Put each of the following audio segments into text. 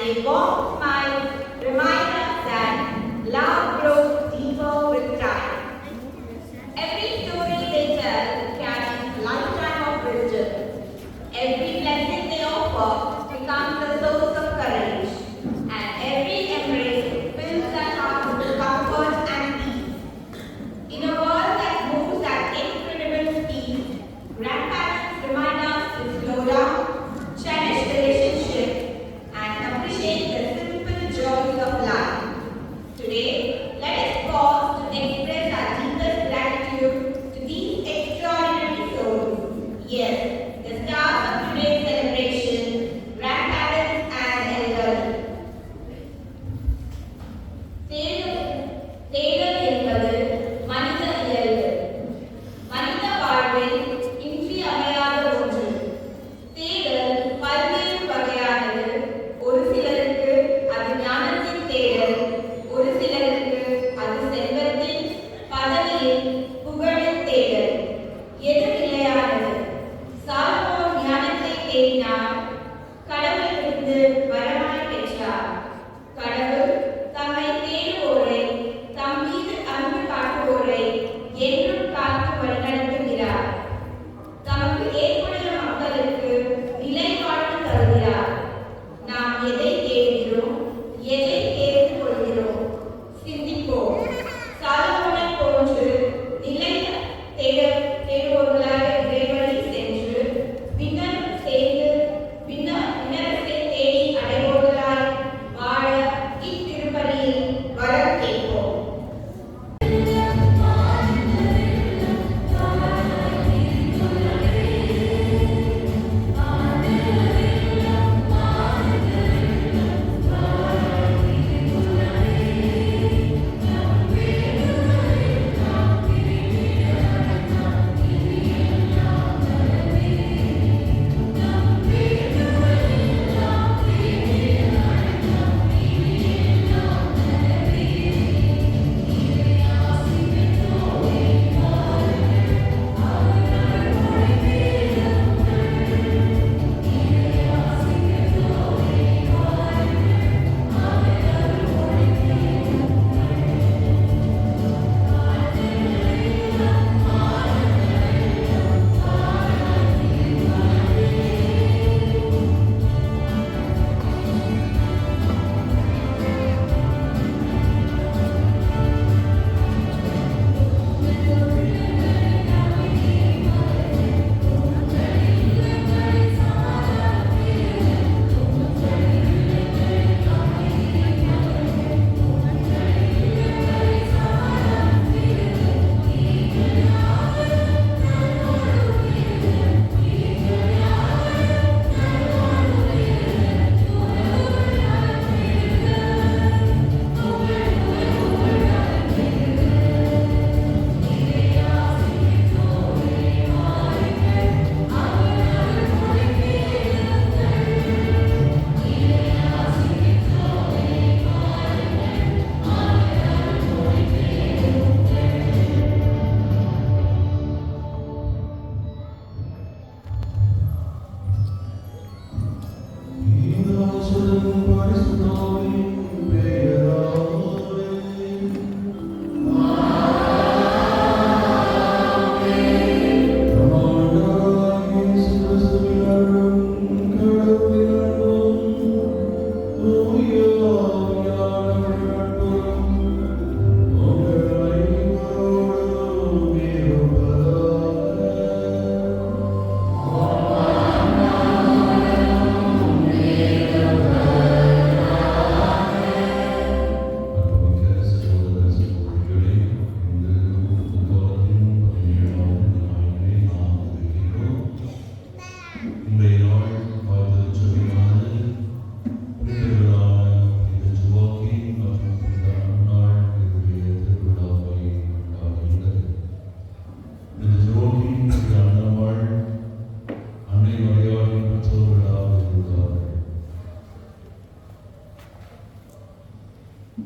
a warm smile remind us that love grows deeper with time. Every story they tell carries a lifetime of wisdom. Every blessing they offer becomes a source of courage, and every embrace fills the heart with comfort and peace. In a world that moves at incredible speed, grandparents remind us to slow down, cherish relationships, and appreciate the simple joys of life. Today, let us pause to express our deepest gratitude to these extraordinary souls. Yes, the stars of today's celebration, grandparents and elderly. தேடல் என்பது மனித இயல்பு. மனித வாழ்வில் இன்றியமையாத ஒன்று. தேடல் பல்வேறு வகையானது. ஒரு சிலருக்கு அது ஞானத்தின் தேடல், ஒரு சிலருக்கு அது செல்வத்தின், பதவியின், புகழின் தேடல். எது நிலையானது? சாலமோன் ஞானத்தை தேடினார், கடவுளிலிருந்து வரமாய் பெற்றார். கடவுள் தம்மை தேடுவோரை, தம் மீது அன்பு காட்டுவோரை என்றும் காத்து வழிநடத்துகிறார். தமக்கு ஏற்புடைய மக்களுக்கு நிலை வாழ்வு தருகிறார். நாம் எதை தேடுகிறோம், எதை தேர்ந்து கொள்கிறோம்? சிந்திப்போம். சாலமோனை போன்று நிலை தேடுவோர்களாக இறைவழி சென்று விண்ணரம் சேர்ந்து விண்ணரசை தேடி அடைவோர்களாய் வாழ இத்திருப்பலியில் வரம் கேட்போம்.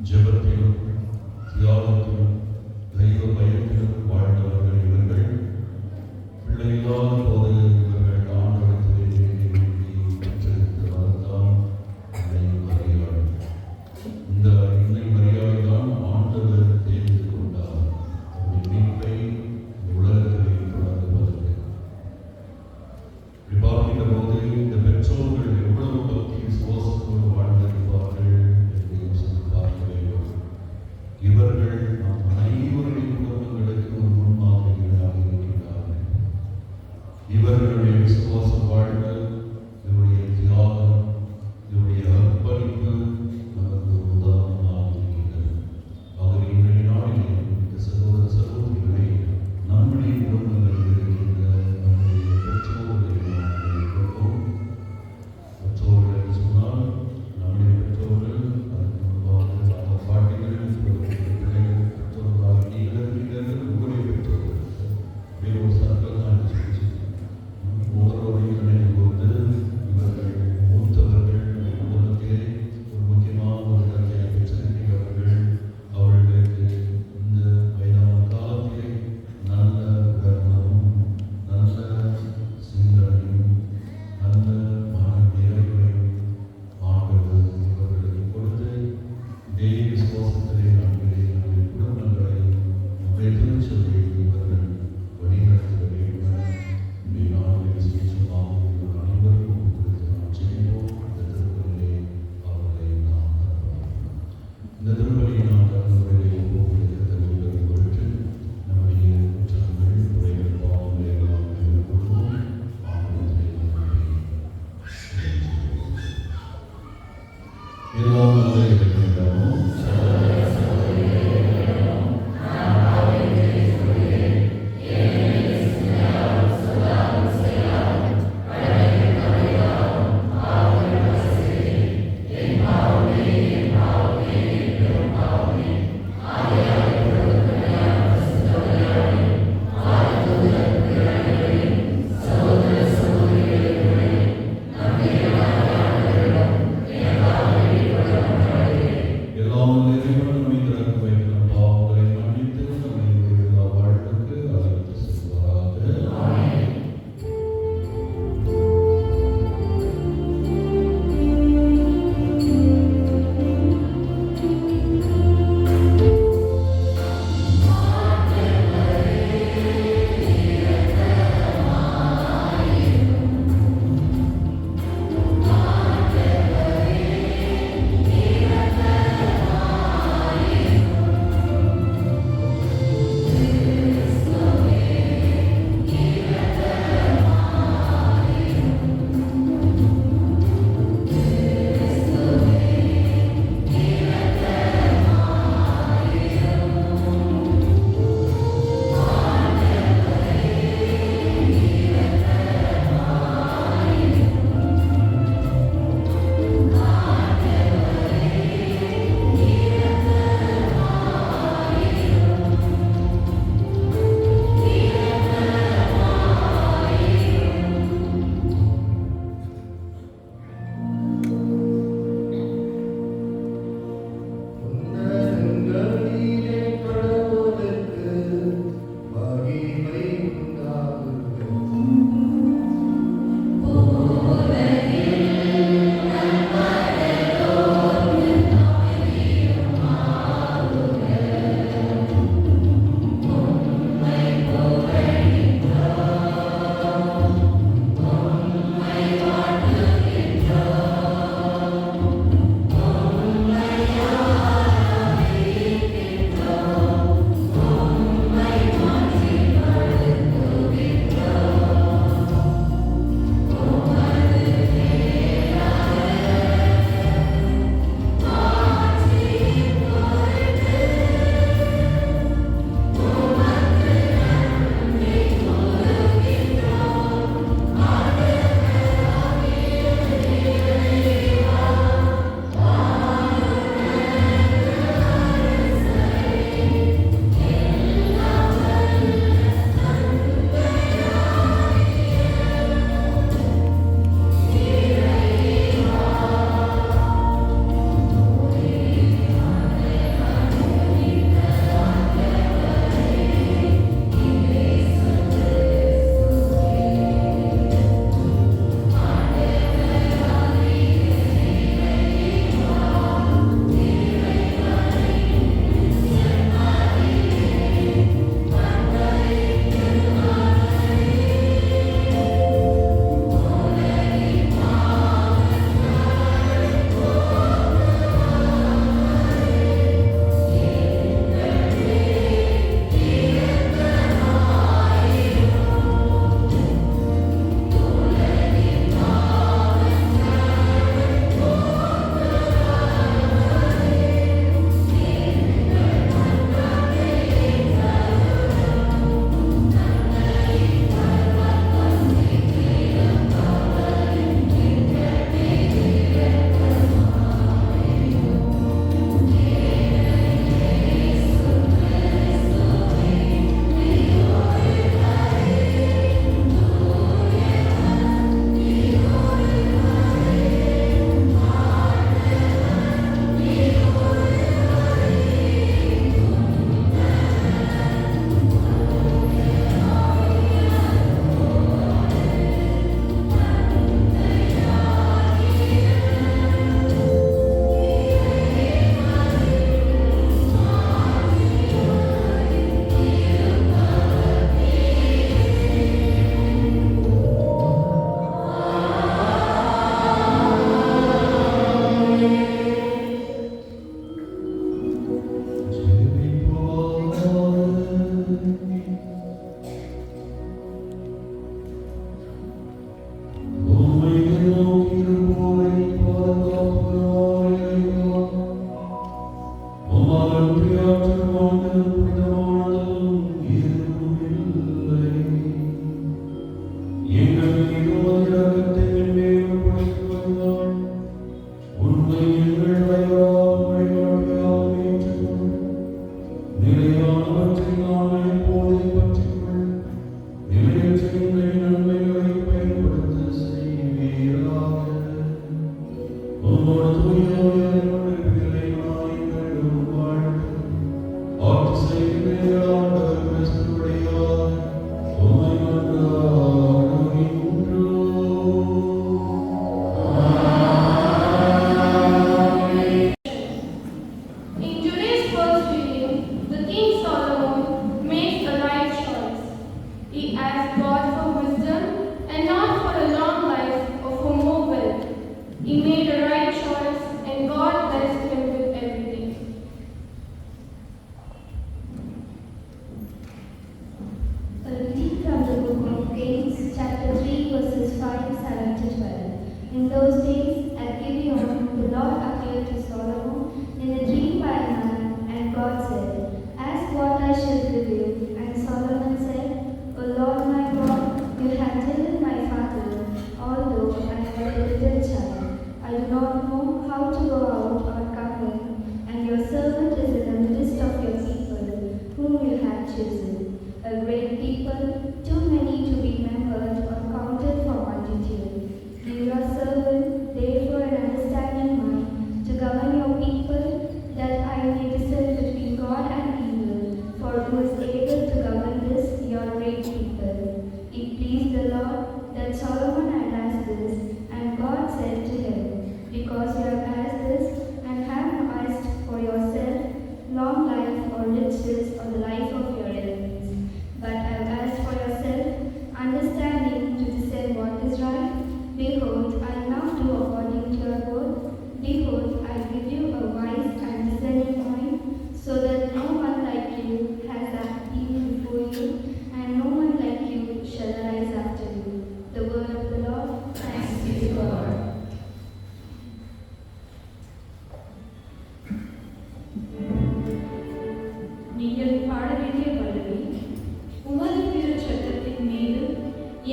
ஜெபத்திலும் தியாகத்திலும் தெய்வ பயத்திலும் வாழ்ந்தவர்கள் இவர்கள். பிள்ளையில்லாத போது இவர்கள் ஆண்டவரத்திலே பெற்றெடுத்த வரத்தால் எல்லாம் நல்ல இருக்கின்றோம். நீங்கள் பாட வேண்டிய பல்லவி, உமது திருச்சட்டத்தின் மீது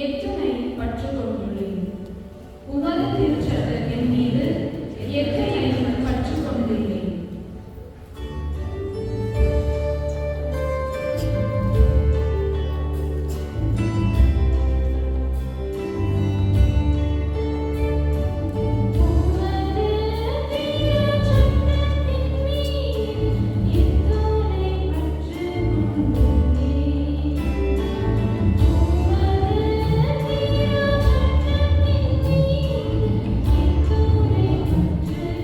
எத்தனை பற்று கொண்டுள்ளேன். உமது திருச்சட்டத்தின் மீது எத்தனை பற்று கொண்டுள்ளேன். Thank you.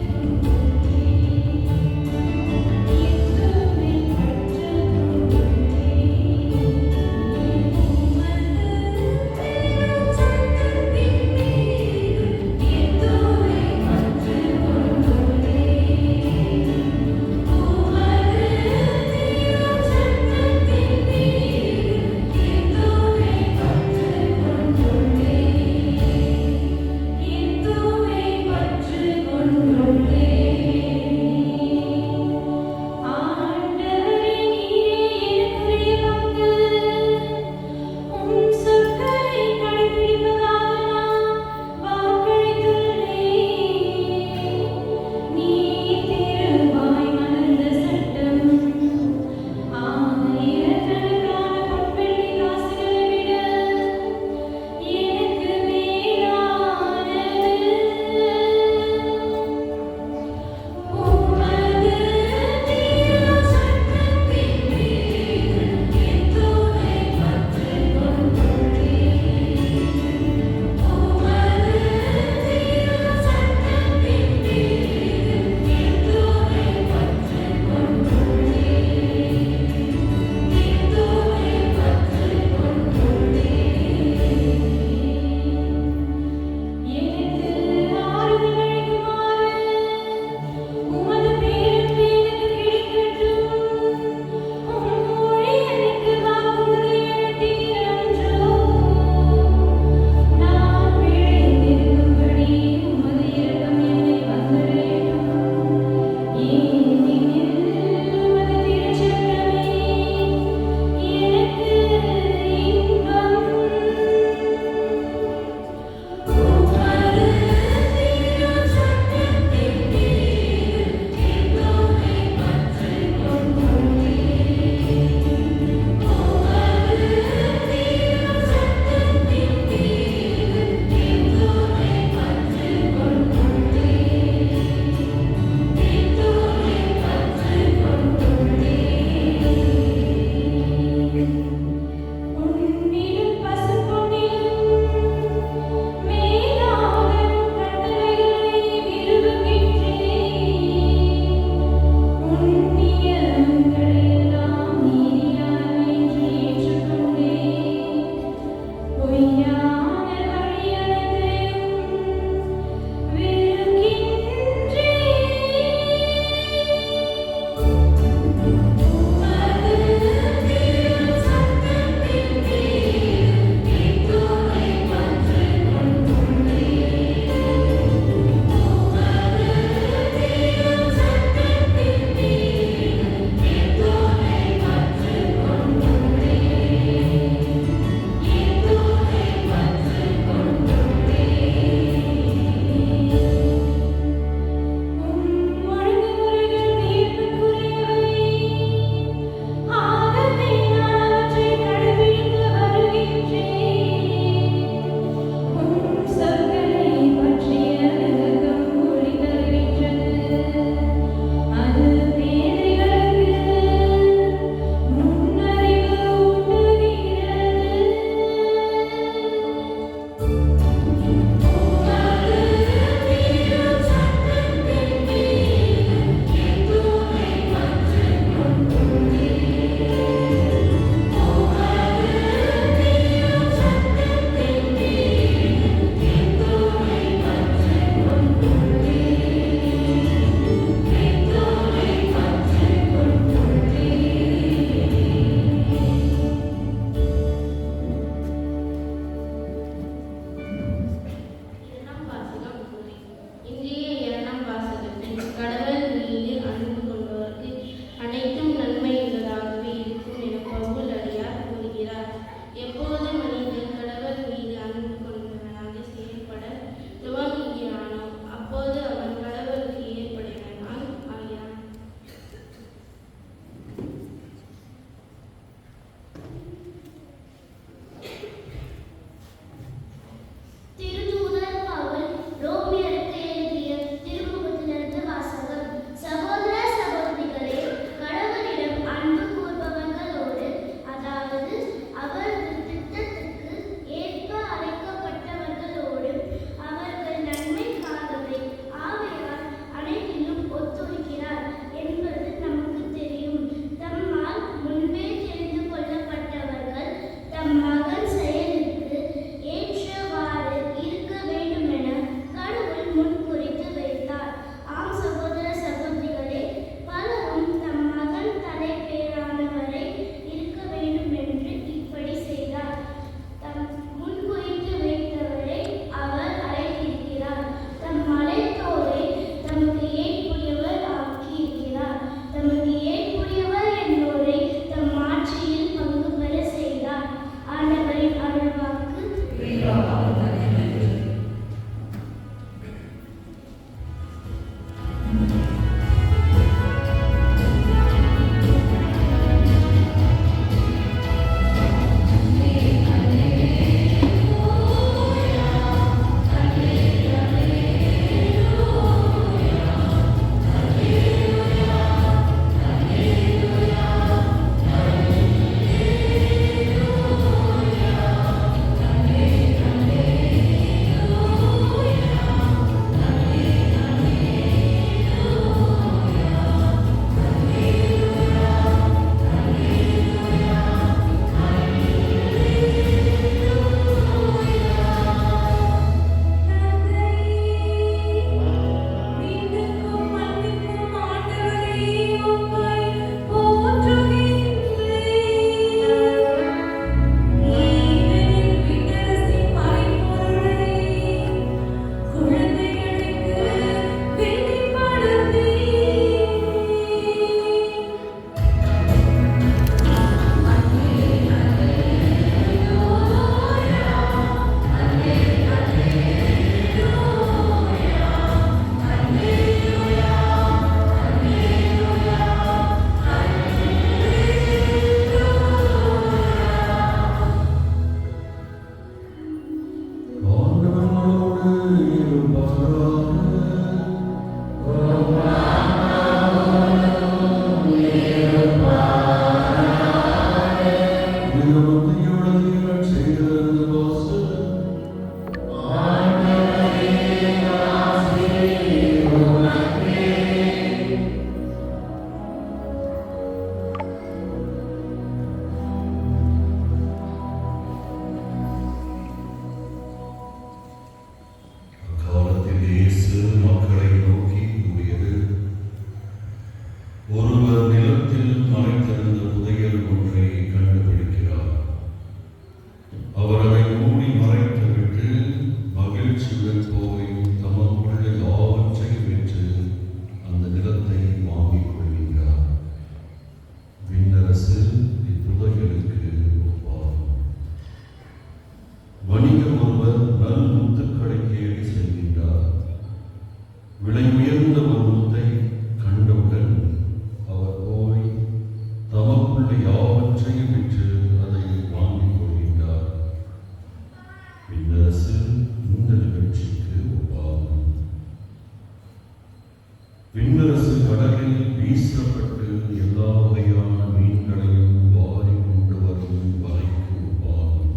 விண்ணரசு கடலில் வீசப்பட்டு எல்லா வகையான மீன்களையும் வாரி கொண்டு வரும் வலைக்கு ஒப்பாகும்.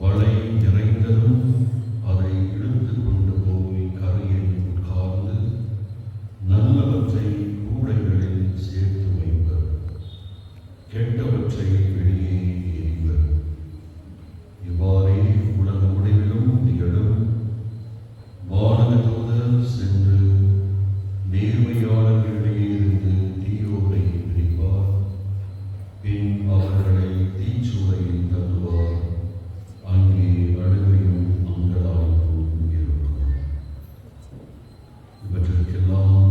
வலை நிறைந்ததும் அதை இழுத்து கொண்டு போய் கரையில் உட்கார்ந்து நல்லவற்றை கூடைகளில் சேர்த்து வைப்பர், கெட்டவற்றை வெளியே எறிவர். இவ்வாறே உலக முடிவிலும் திகழும். வானக தூதர் சென்று நேர்மையாளர்களிடையே இருந்து தீயோரை பிரிப்பார், பின் அவர்களை தீச்சூளையில் தள்ளுவார். அங்கே அழுகையும் அங்கலாய்ப்பும் இருக்கும். இவற்றையெல்லாம்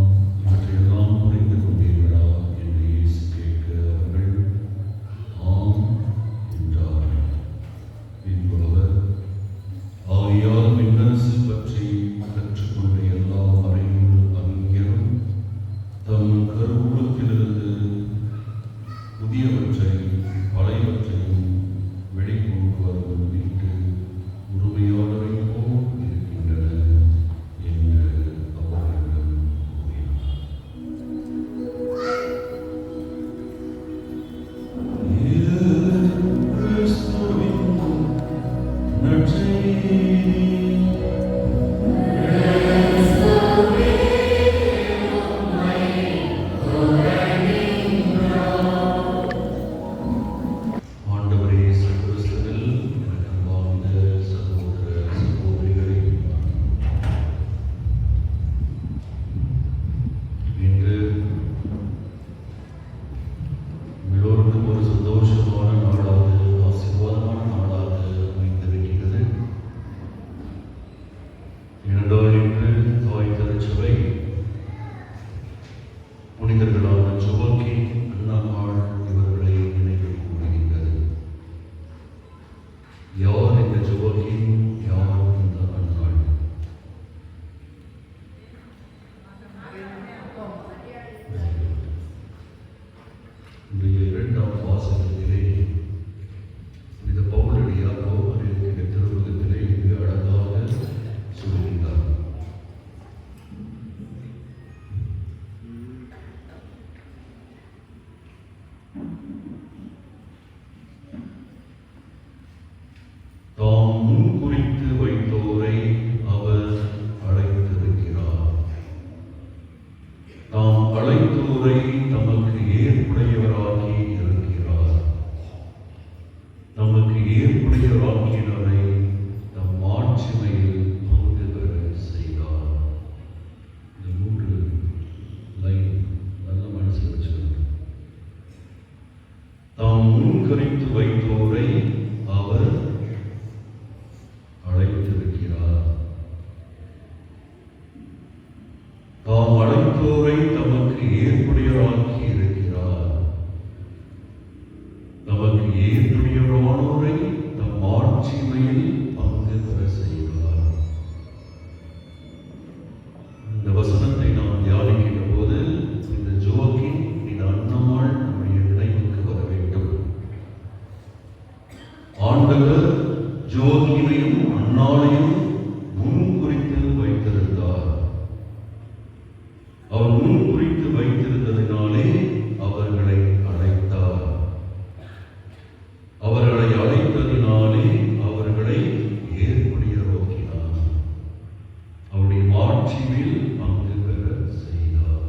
புரிந்து கொண்டீர்களா என்று இயேசு கேட்க அவர்கள் ஆம் என்றார். பின்பு அவர் ஆகையால் விண்ணரசு பற்றி கற்றுக்கொண்ட எல்லா அறிஞரும் தம் கருவூலத்திலிருந்து புதியவற்றை பழையவற்றையும் வெளிக்கொண்டு வரும் வீட்டு உரிமையாளரை போல் இருக்கின்றன என்று அவர்களிடம் கூறினார். ஆண்டவரே, கிறிஸ்துவில் எனக்கு அன்பார்ந்த சகோதர சகோதரிகளே, இன்று எல்லோருக்கும் ஒரு சந்தோஷமான நாளாக, ஆசீர்வாதமான நாளாக அமைந்திருக்கிறது. ஏனென்றால் இன்று தாய் திருச்சபை புனிதர்களான ஜோவாக்கின், அன்னாள் இவர்களை நினைவு கூறுகின்றது. யார் இந்த ஜோவாக்கின், யார் இந்த அன்னாள்? இன்றைய இரண்டாம் வாசகத்திலே புனித பவுலடியார் ரோமர் இருக்கிற திருமுகத்திலே மிக அழகாக சொல்கின்றார். தாம் முன்குறித்து வைத்தோரை அவர் அழைத்திருக்கிறார். தாம் அழைத்தோரை தமக்கு ஏற்புடையவராகி இருக்கிறார். நமக்கு ஏற்புடையவராகினரை தம் மாட்சிமையில் பங்கு பெற செய்தார். இந்த 3 லைன் நல்ல மனசில் வச்சுக்கணும். தாம் முன்குறித்து வைத்தோரை அவர் அழைத்திருக்கிறார். தாம் அழைத்தோரை தமக்கு ஏற்புடையவராக்கி இருக்கிறார். நமக்கு ஏற்புடையவரானோரை தம் ஆட்சிமையில் பங்கு பெற செய்வார். இந்த வசனத்தை நாம் தியானிக்கின்ற போது இந்த ஜோவாக்கின், இந்த அன்னாள் நம்முடைய நினைவுக்கு வர வேண்டும். ஆண்டவர் ஜோவாக்கினையும் அன்னாளையும் முன்குறித்து வைத்திருந்தார். அவர் முன்குறித்து வைத்திருந்ததினாலே அவர்களை அழைத்தார். அவர்களை அழைத்ததினாலே அவர்களை ஏற்புடையவராக்கினார். அவருடைய மாட்சியில் பங்கு பெற செய்தார்.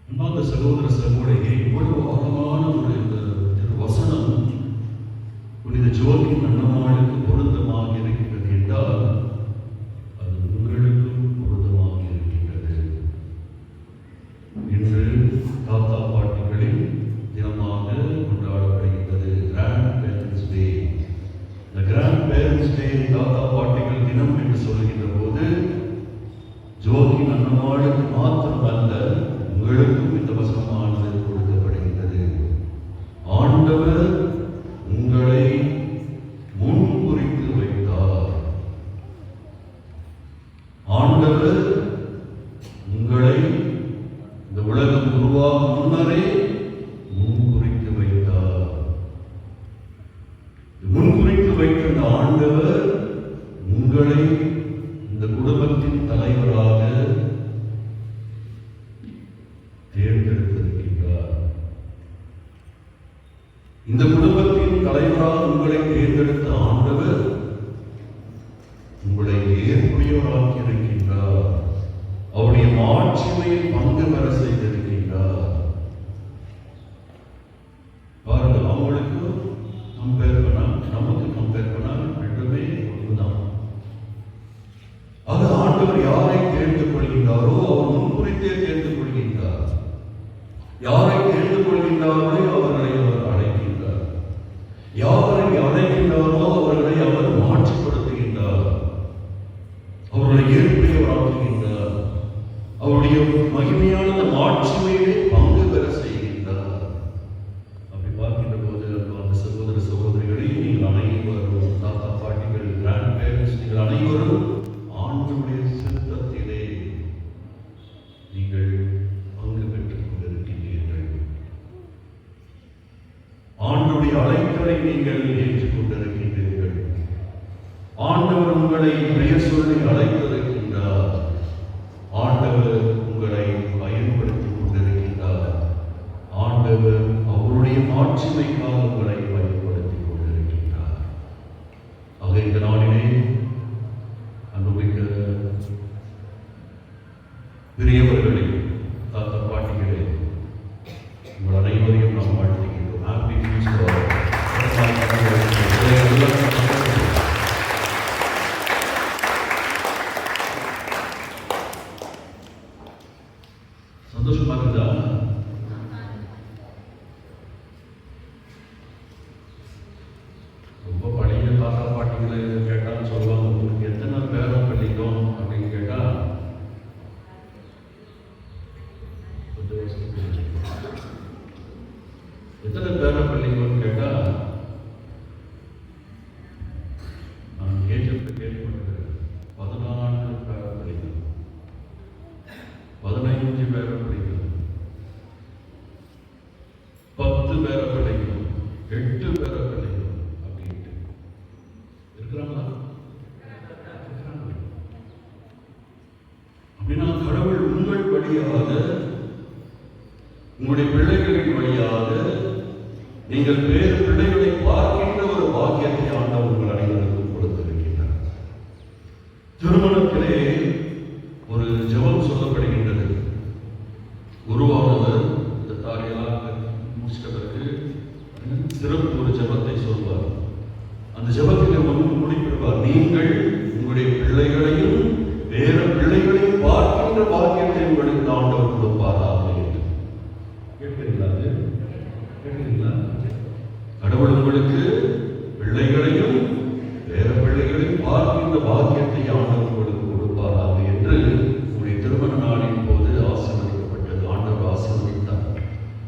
அன்பார்ந்த சகோதர சகோதரியே, இவ்வளவு ஆழமான ஒரு வசனம் புனித ஜோவாக்கின் அன்னாளுக்கு பொருத்தமாக இருக்கிறது என்றால் அது உங்களுக்கும் பொருத்தமாக இருக்கின்றது. இன்று தாத்தா பாட்டிகளின் தினமாக கொண்டாடப்படுகின்றது கிராண்ட் பேரண்ட்ஸ் டே. இந்த கிராண்ட் பேரண்ட்ஸ் டே, தாத்தா பாட்டிகள் தினம் என்று சொல்கின்ற போது ஜோவாக்கின் அன்னாளுக்கு மாத்திரமல்ல, உங்களுக்கும் இந்த வசனமானது கொடுக்கப்படுகின்றது. ஆண்டவர் உங்களை முன்குறித்து வைத்தார். ஆண்டவர் உங்களை இந்த உலகம் உருவாகும் முன்னரே முன்குறித்து வைத்தார். முன்குறித்து வைத்த இந்த ஆண்டவர் உங்களை இந்த குடும்பத்தின் தலைவராக, இந்த குடும்பத்தின் தலைவராக உங்களை தேர்ந்தெடுத்த ஆண்டவர் உங்களை ஏற்புடையவராக்கி இருக்கின்றார். அவருடைய ஆட்சிமையில் பங்கு பெற செய்திருக்கின்றார். பாருங்கள், அவங்களுக்கு கம்பேர் பண்ணா நமக்கு கம்பேர் பண்ணா ரெண்டுமே ஒன்றுதான். அது ஆண்டவர் யாரை தேர்ந்து கொள்கின்றாரோ அவர் முன்குறித்தே தேர்ந்து கொள்கின்றார். யாரை தேர்ந்து கொள்கின்றாரோ அவர்களை அவர் அழைக்கின்றார். யாரை அழைக்கின்றாரோ அவர்களை அவர் மாற்றிப்படுத்துகின்றார். அவர்களை ஏற்புடையவராக்குகின்றார். அவருடைய மகிமையான மாட்சிமையிலே பங்கு பெற செய்கின்றார். அப்படி பார்க்கின்ற போது அந்த சகோதர சகோதரிகளை நீங்கள் அனைவரும், தாத்தா பாட்டிகள், கிராண்ட் பேரண்ட்ஸ், நீங்கள் அனைவரும் ஆண்டவருடைய சித்தத்திலே நீங்கள் பங்கு பெற்றுக் கொண்டிருக்கின்றீர்கள். ஆண்டவருடைய அழைத்தலை நீங்கள் ஏற்றுக் கொண்டிருக்கின்றீர்கள். ஆண்டவர் உங்களை பெயர் சொல்லி அழைத்திருக்கின்றார். ஆண்டவர் உங்களை பயன்படுத்திக் கொண்டிருக்கின்றார். ஆண்டவர் அவருடைய மாட்சிமைக்காக உங்களை பயன்படுத்திக் கொண்டிருக்கின்றார். ஆக இந்த நாளிலே அன்புமிக்க பெரியவர்களே, தாத்தா பாட்டிகளே, உங்கள் அனைவரையும் நாம் வாழ்த்துகின்றோம். Happy Easter. சந்தோஷமா இருக்குதா? ரொம்ப பழைய தாத்தா பாட்டிகளை கேட்டான்னு சொல்லுவாங்க, உங்களுக்கு எத்தனை பேரம் பண்ணிட்டோம் அப்படின்னு கேட்டா எத்தனை பேரம் பண்ணிக்கோன்னு கேட்டா நான் கேள்விப்பட்டது 14 பேரம் பண்ணிக்கணும், 15 பேரம் பண்ணிக்கணும், 10 பேரம் பண்ணிக்கணும், 8 பேரம் பண்ணிக்கணும் அப்படின்ட்டு இருக்கிறாங்களா? அப்படின்னா கடவுள் உங்கள் வழியாக, உங்களுடைய பிள்ளைகளின் வழியாக நீங்கள் வேறு பிள்ளைகளை பார்க்கின்ற ஒரு பாக்கியத்தை ஆண்டவர் உங்கள் அனைவருக்கும் கொடுத்திருக்கின்றார். திருமணத்திலே ஒரு ஜெபம் சொல்லப்படுகின்றது. குருவானவர் இந்த தாரையெல்லாம் முடிச்சிட்ட பிறகு சிறப்பு ஒரு ஜெபத்தை சொல்வார். அந்த ஜெபத்திலே முடிப்பிடுவார், நீங்கள் உங்களுடைய பிள்ளைகளையும் வேற பிள்ளைகளையும் பார்க்கின்ற பாக்கியத்தை உங்களுக்கு ஆண்டவர் கொடுப்பாராக என்று. கேட்கிறீங்களா? கேட்கிறீங்களா? கடவுள் உங்களுக்கு பிள்ளைகளையும் வேற பிள்ளைகளையும் பார்க்கின்ற பாக்கியத்தை ஆண்டவர் உங்களுக்கு கொடுப்பாராக என்று உங்களுடைய திருமண நாளின் போது ஆசீர்வதிக்கப்பட்டது. ஆண்டவர் ஆசீர்வதித்தார்.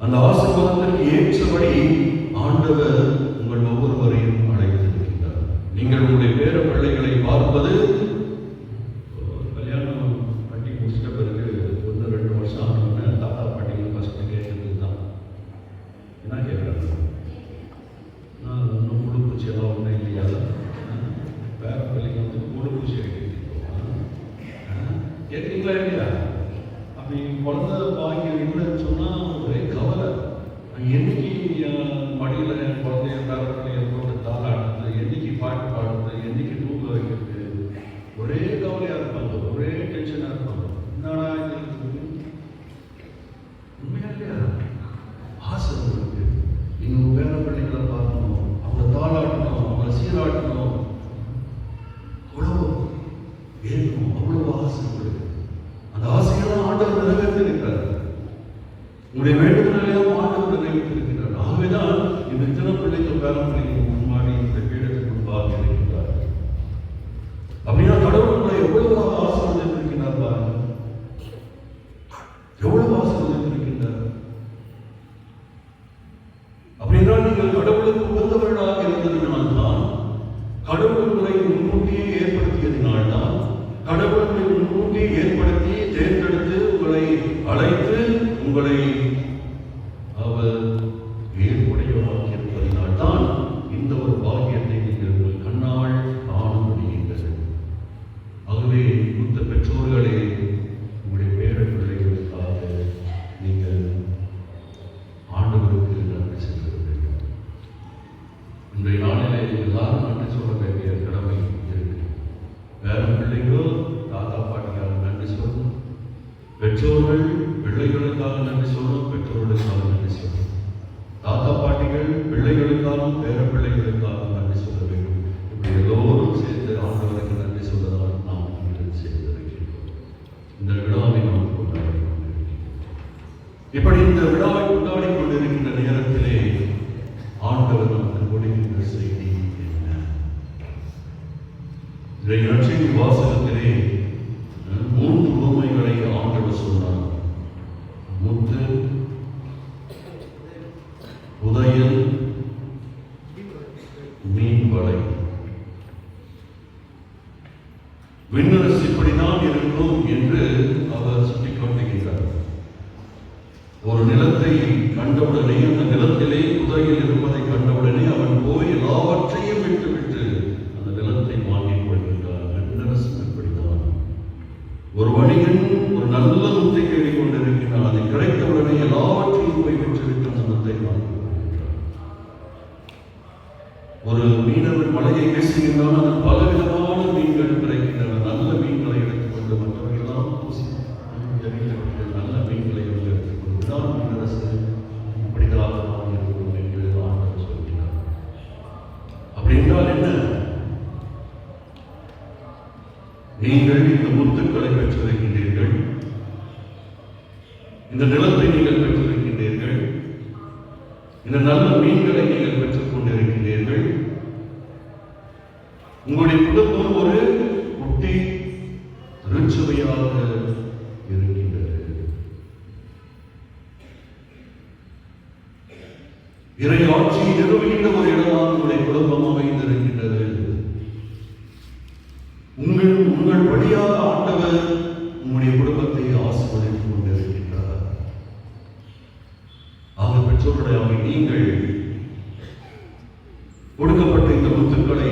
அந்த ஆசீர்வாதத்திற்கு ஏற்றபடி ஆண்டவர் உங்கள் ஒவ்வொருவரையும் அழைத்திருக்கின்றார். நீங்கள் உங்களுடைய பேர பிள்ளைகளை பார்ப்பது கல்யாணம் கட்டி முடிச்சிட்ட பிறகு 1-2 வருஷம் ஆனோன்னு தாத்தா பாட்டிகள் ஃபர்ஸ்ட் கேட்கறது தான். என்ன கேட்குறாங்க? நான் இன்னும் முழுப்பூச்சி எல்லாம் ஒன்றும் இல்லையா? பேர பிள்ளைங்க வந்து முழுப்பூச்சி கேட்குறீங்களா இல்லையா? அப்படி குழந்தை பாக்கியம் இல்லைன்னு சொன்னால் ஒரே கவலை. என்னைக்கு மடியில் என் குழந்தைய பேர பிள்ளைய போட்டு தாளாடுறது, என்னைக்கு பாட்டு பாடுறது, என்னைக்கு தூங்க வைக்கிறது, ஒரே கவலையாக இருப்பாங்க, ஒரே டென்ஷனாக இருப்பாங்க. என்னடா இது? உண்மையா இல்லையா? ஆசை உங்களுக்கு, நீங்கள் பேர பிள்ளைகளை பார்க்கணும், அவங்கள தாளாட்டணும், அவங்கள சீராட்டணும், அவ்வளோ வேணும், அவ்வளோ ஆசை உங்களுக்கு. அந்த ஆசையெல்லாம் ஆண்டவர் நிறைவேற்றிருக்கிறார். உங்களுடைய வேண்டுதலையெல்லாம் ஆண்டவர் நிறைவேற்றிருக்கிறார். ஆகவேதான் இந்த திருப்பிள்ளைக்கு பேரம் பிள்ளைக்கு முன்னாடி இந்த பீடத்துக்கு முன்பாக இருக்கின்றார். அப்படின்னா கடவுள் உங்களை எவ்வளவு ஆசீர்வதித்திருக்கிறார் பாருங்க, எவ்வளவு ஆசீர்வதித்திருக்கின்றார். அப்படின்னா நீங்கள் கடவுளுக்கு உகந்தவர்களாக இருந்ததினால்தான், கடவுள் உங்களை முன்கூட்டியே ஏற்படுத்தியதினால்தான், கடவுள் உங்களை முன்கூட்டியே ஏற்படுத்தி தேர்ந்தெடுத்து உங்களை அழைத்து உங்களை அவர் ஏற்புடையவராக்கியிருப்பதினால்தான் இந்த ஒரு பாக்கியத்தை நீங்கள் உங்கள் கண்ணால் காண முடிகின்றது. ஆகவே மூத்த பெற்றோர்களே, உங்களுடைய பேர பிள்ளைகளுக்காக நீங்கள் ஆண்டவருக்கு நன்றி செலுத்த வேண்டும். பெற்றோர்கள் பிள்ளைகளுக்காக நன்றி சொல்லணும், பெற்றோர்களுக்காக நன்றி சொல்லணும். தாத்தா பாட்டிகள் பிள்ளைகளுக்காகவும் பேர பிள்ளைகளுக்காக நன்றி சொல்ல வேண்டும். இப்படி எல்லோரும் சேர்ந்து ஆண்டவருக்கு நன்றி சொல்லதான் நாம் இன்று செய்திருக்கிறோம். இந்த விழாவை நாம் கொண்டாடி கொண்டிருக்கிறோம். இப்படி இந்த விழாவை கொண்டாடி கொண்டிருக்கின்ற நேரத்திலே ஆண்டவர் நமக்கு கொடுக்கின்ற செய்தி என்ன? நற்செய்தி வாசகத்திலே 3 உவமைகளை ஆண்டவர் சொன்னார். முத்து, புதையல், மீன் வலை. விண்ணரசு இப்படிதான் இருக்கும் என்று அவர் சுட்டிக்காட்டுகிறார். ஒரு நிலத்தை கண்டவுடனே, அந்த நிலத்திலே புதையல் இருப்பதை கண்டவுடனே அவன் போய் எல்லாவற்றையும் விட்டுவிட்டு அந்த நிலத்தை வாங்கிக் கொள்கின்றார். விண்ணரசு இப்படிதான். ஒரு வணிகன் ஒரு நல்ல முத்தை தேடிக் கொண்டிருக்கிறான். அதை கிடைத்தவுடனே எல்லாவற்றையும் போய் விட்டுவிட்டு அந்த முத்தை வாங்கிக் கொள்கின்றார். ஒரு மீனவர் மலையை வீசுகின்றான். அதில் பலவிதமான மீன்கள் கிடைக்கின்றன. நல்ல மீன்களை எடுத்துக்கொண்டு மற்றவர்களெல்லாம் நல்ல மீன்களை எடுத்துக்கொண்டு தான் மீனரசு இப்படிதான் இருக்கும் என்று ஆண்டவர் சொல்கிறார். அப்படி என்றால் என்ன? நீங்கள் இந்த முத்துக்களை பெற்றிருக்கின்றீர்கள், இந்த நிலத்தை நீங்கள் பெற்றிருக்கின்றீர்கள், இந்த நல்ல மீன்களை நீங்கள் பெற்றுக் கொண்டிருக்கின்றீர்கள். உங்களுடைய குடும்பம் ஒரு குட்டி திருச்சபையாக இருக்கின்றது. இறை ஆட்சியை நிறுவுகின்ற ஒரு இடமாக உங்களுடைய குடும்பம் அமைந்திருக்கின்றது. உங்கள் வழியாக ஆண்டவர் உங்களுடைய குடும்பத்தை ஆசீர்வதித்துக் கொண்டிருக்கின்றார். ஆக பெற்றோர்களாக நீங்கள் கொடுக்கப்பட்ட இந்த முத்துக்களை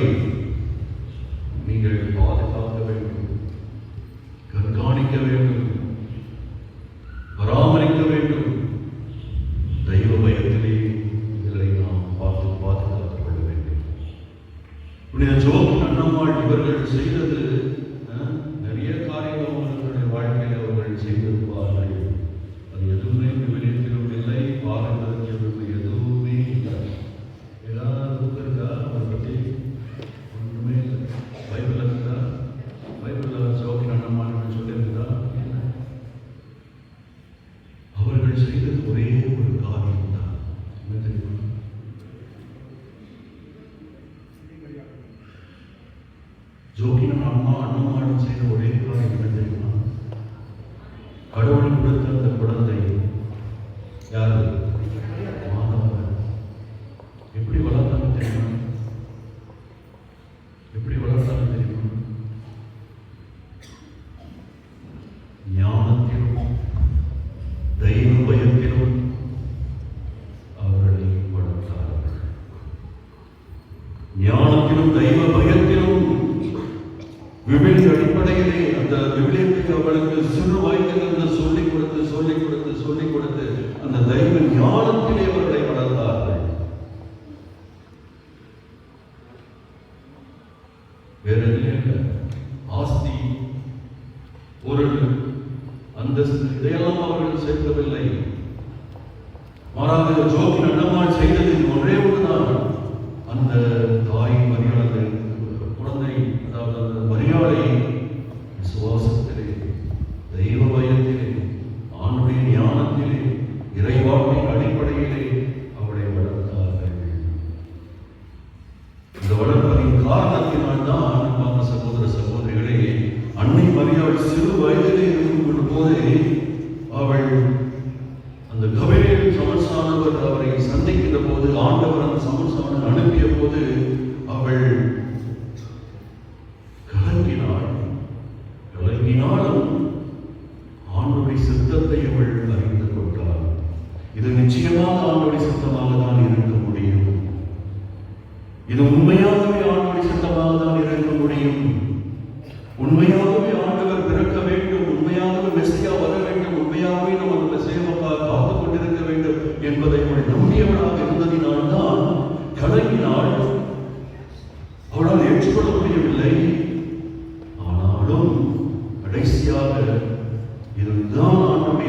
நீங்கள் பாதுகாக்க வேண்டும், கண்காணிக்க வேண்டும், பராமரிக்க வேண்டும். தெய்வ பயத்திலே இதை நாம் பாதுகாத்துக் கொள்ள வேண்டும். புனித ஜோக் அண்ணம்மாள் இவர்கள் செய்தது நிறைய காரியங்கள் அவர்களுடைய வாழ்க்கையில் அவர்கள் செய்திருப்பார்கள். அது எதுவுமே விவரித்திலும் இல்லை, பாரம்பரியத்திலும் எதுவுமே இல்லை. ஏதாவது புக் இருக்கா அதை பற்றி? ஒன்றுமே இல்லை. பைபிள் இருக்கா? பைபிளில் ஜோக்கின் அண்ணம்மாள் சொல்லியிருந்தா? அவர்கள் செய்தது ஒரே ஒரு காரியம் தான். என்ன தெரியுமா? ஜோக்கின் அண்ணம்மாளும் செய்த ஒரே காரியம் என்ன தெரியுமா? கடவுள் கொடுத்த அந்த குழந்தை யாரு? மாணவர். எப்படி வளர்த்தாங்க தெரியுமா? எப்படி வளர்த்தாங்க தெரியுமா? ஞானத்திலும் தெய்வ பயத்திலும் அவர்களை வளர்த்தார்கள். ஞானத்திலும் தெய்வ பயத்திலும் விவிலிய அடிப்படையிலே அந்த விவிலியத்தை அவர்களுக்கு சிறு வயதிலிருந்து சொல்லிக் கொடுத்து அந்த தெய்வ ஞானத்திலே அவர்களை வளர்த்தார்கள். வேற இல்லை. ஆஸ்தி, பொருள், அந்தஸ்து இதையெல்லாம் அவர்கள் சேர்க்கவில்லை. மாறாக ஜோக்கின் அண்ணம்மாள் செய்தது ஒன்றே ஒன்றுதான். அந்த தாய் மரியாதை குழந்தை, அதாவது அந்த மரியாதை விசுவாசத்திலே, தெய்வ பயத்திலே, ஆணுடைய ஞானத்திலே, இறைவாட்டின் அடிப்படையிலே அவளை வளர்த்தார்கள். இந்த வளர்ப்பதின் காரணத்தினால்தான் அன்பான சகோதர சகோதரிகளே, அன்னை மரியாள் சிறு வயதிலே இருக்கும் போதே அவள் அந்த கபிரியேல் சமர்சானவர் அவரை சந்திக்கின்ற போது, ஆண்டவர் அந்த சமர்சானவர் அனுப்பிய போது அவள்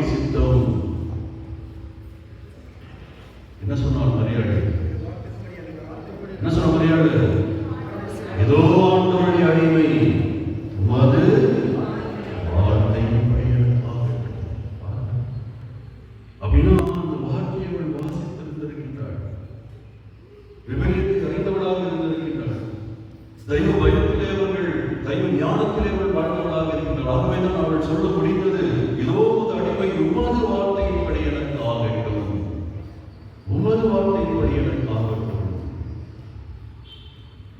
சித்தம். என்ன சொன்னால் மரியாதை? என்ன சொன்ன மரியாதை? ஏதோ ஆண்டவருடைய அடிமை, உமது வார்த்தையின்படி எனக்கு ஆகட்டும். அப்படின்னா அந்த வார்த்தையை அவள் வாசித்திருந்திருக்கின்றாள். விவேகத்தை அறிந்தவளாக இருந்திருக்கின்றாள். தெய்வ பயத்திலே அவர்கள், தெய்வ ஞானத்திலே அவள் வாழ்ந்தவளாக இருக்கின்றாள். ஆகவேதான் அவள் சொல்ல முடிந்தது, இதோ அடிமை உமது வார்த்தையின்படி எனக்கு ஆகட்டும், உமது வார்த்தையின்படி எனக்கு ஆகட்டும்.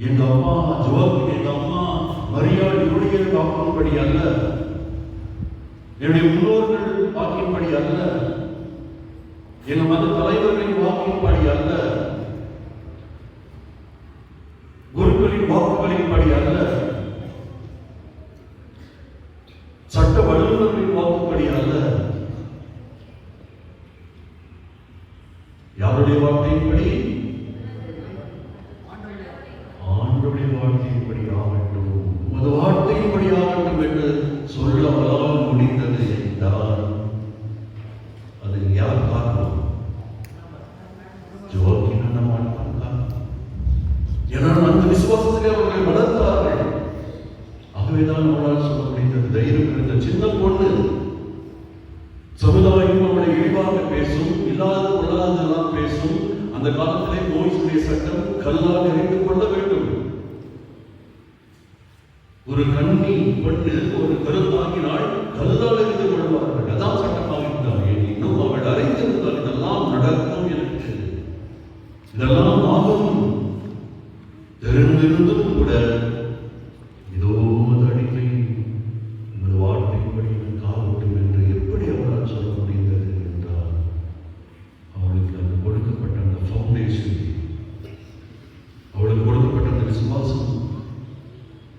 எங்க அம்மா ஜோவாக்கு, எங்க அம்மா மரியாள் இவருடைய வாக்கின்படி அல்ல, என்னுடைய முன்னோர்கள் வாக்கின்படி அல்ல, எங்க மத தலைவர்களின் வாக்கின்படி அல்ல, குருக்களின் வாக்குகளின்படி அல்ல, சட்ட வல்லுநர்களின் வாக்குப்படி அல்ல, யாருடைய வார்த்தையின்படி? ஆண்டவருடைய வார்த்தையின்படி ஆகட்டும், உமது வார்த்தையின்படி ஆகட்டும் என்று சொல்ல அவளால் முடிந்தது என்றால் அது யார் காரணம்? ஜோவாக்கின் அண்ணன் காரணம். ஏனால் அந்த விசுவாசத்திலே அவர்கள் வளர்ந்தார்கள். ஆகவேதான் அவளால் சொல்ல முடிந்தது, தைரியம் இருந்த சின்ன பொண்ணு. சமுதாயம் அவளை இழிவாக பேசும், இல்லாத கொள்ளாததெல்லாம் பேசும். அந்த காலத்திலே மோசேயுடைய சட்டம் கல்லால் எறிந்து கொள்ள வேண்டும். ஒரு கன்னி பெண்ணு ஒரு கருத்தாங்கினால் கல்லால் எறிந்து கொள்வார்கள். அதான் சட்டமாக இருந்தால். இன்னும் அவள் அறிந்திருந்தால் இதெல்லாம் நடக்கும், எனக்கு இதெல்லாம் ஆகும் தெரிந்திருந்தும் கூட இதோ அடிமை உங்கள் வார்த்தைப்படி காவட்டும் என்று எப்படி அவளால் சொல்ல முடிந்தது என்றால் அவளுக்கு அந்த கொடுக்கப்பட்ட அந்த ஃபவுண்டேஷன், அவளுக்கு கொடுக்கப்பட்ட அந்த விசுவாசம்,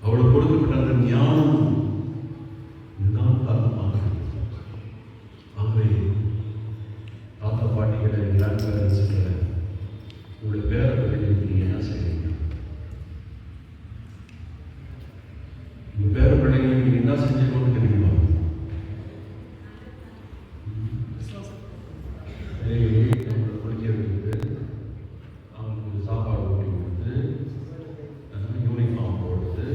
அவளுக்கு கொடுக்கப்பட்ட அந்த ஞானம், இதுதான் காரணமாக. ஆகவே தாத்தா பாட்டிகளை, கிராண்ட் பேரண்ட்ஸுகளை, உங்களுடைய பேரப்பிள்ளைகளுக்கு நீங்க என்ன செய்வீங்க? உங்க பேர பிள்ளைகளுக்கு நீங்க என்ன செஞ்சுக்கணும்னு தெரியுமா? அவங்களை குளிக்க வைக்கிறது, அவங்களுக்கு சாப்பாடு ஊட்டி கொடுத்து, யூனிஃபார்ம் போடுறது,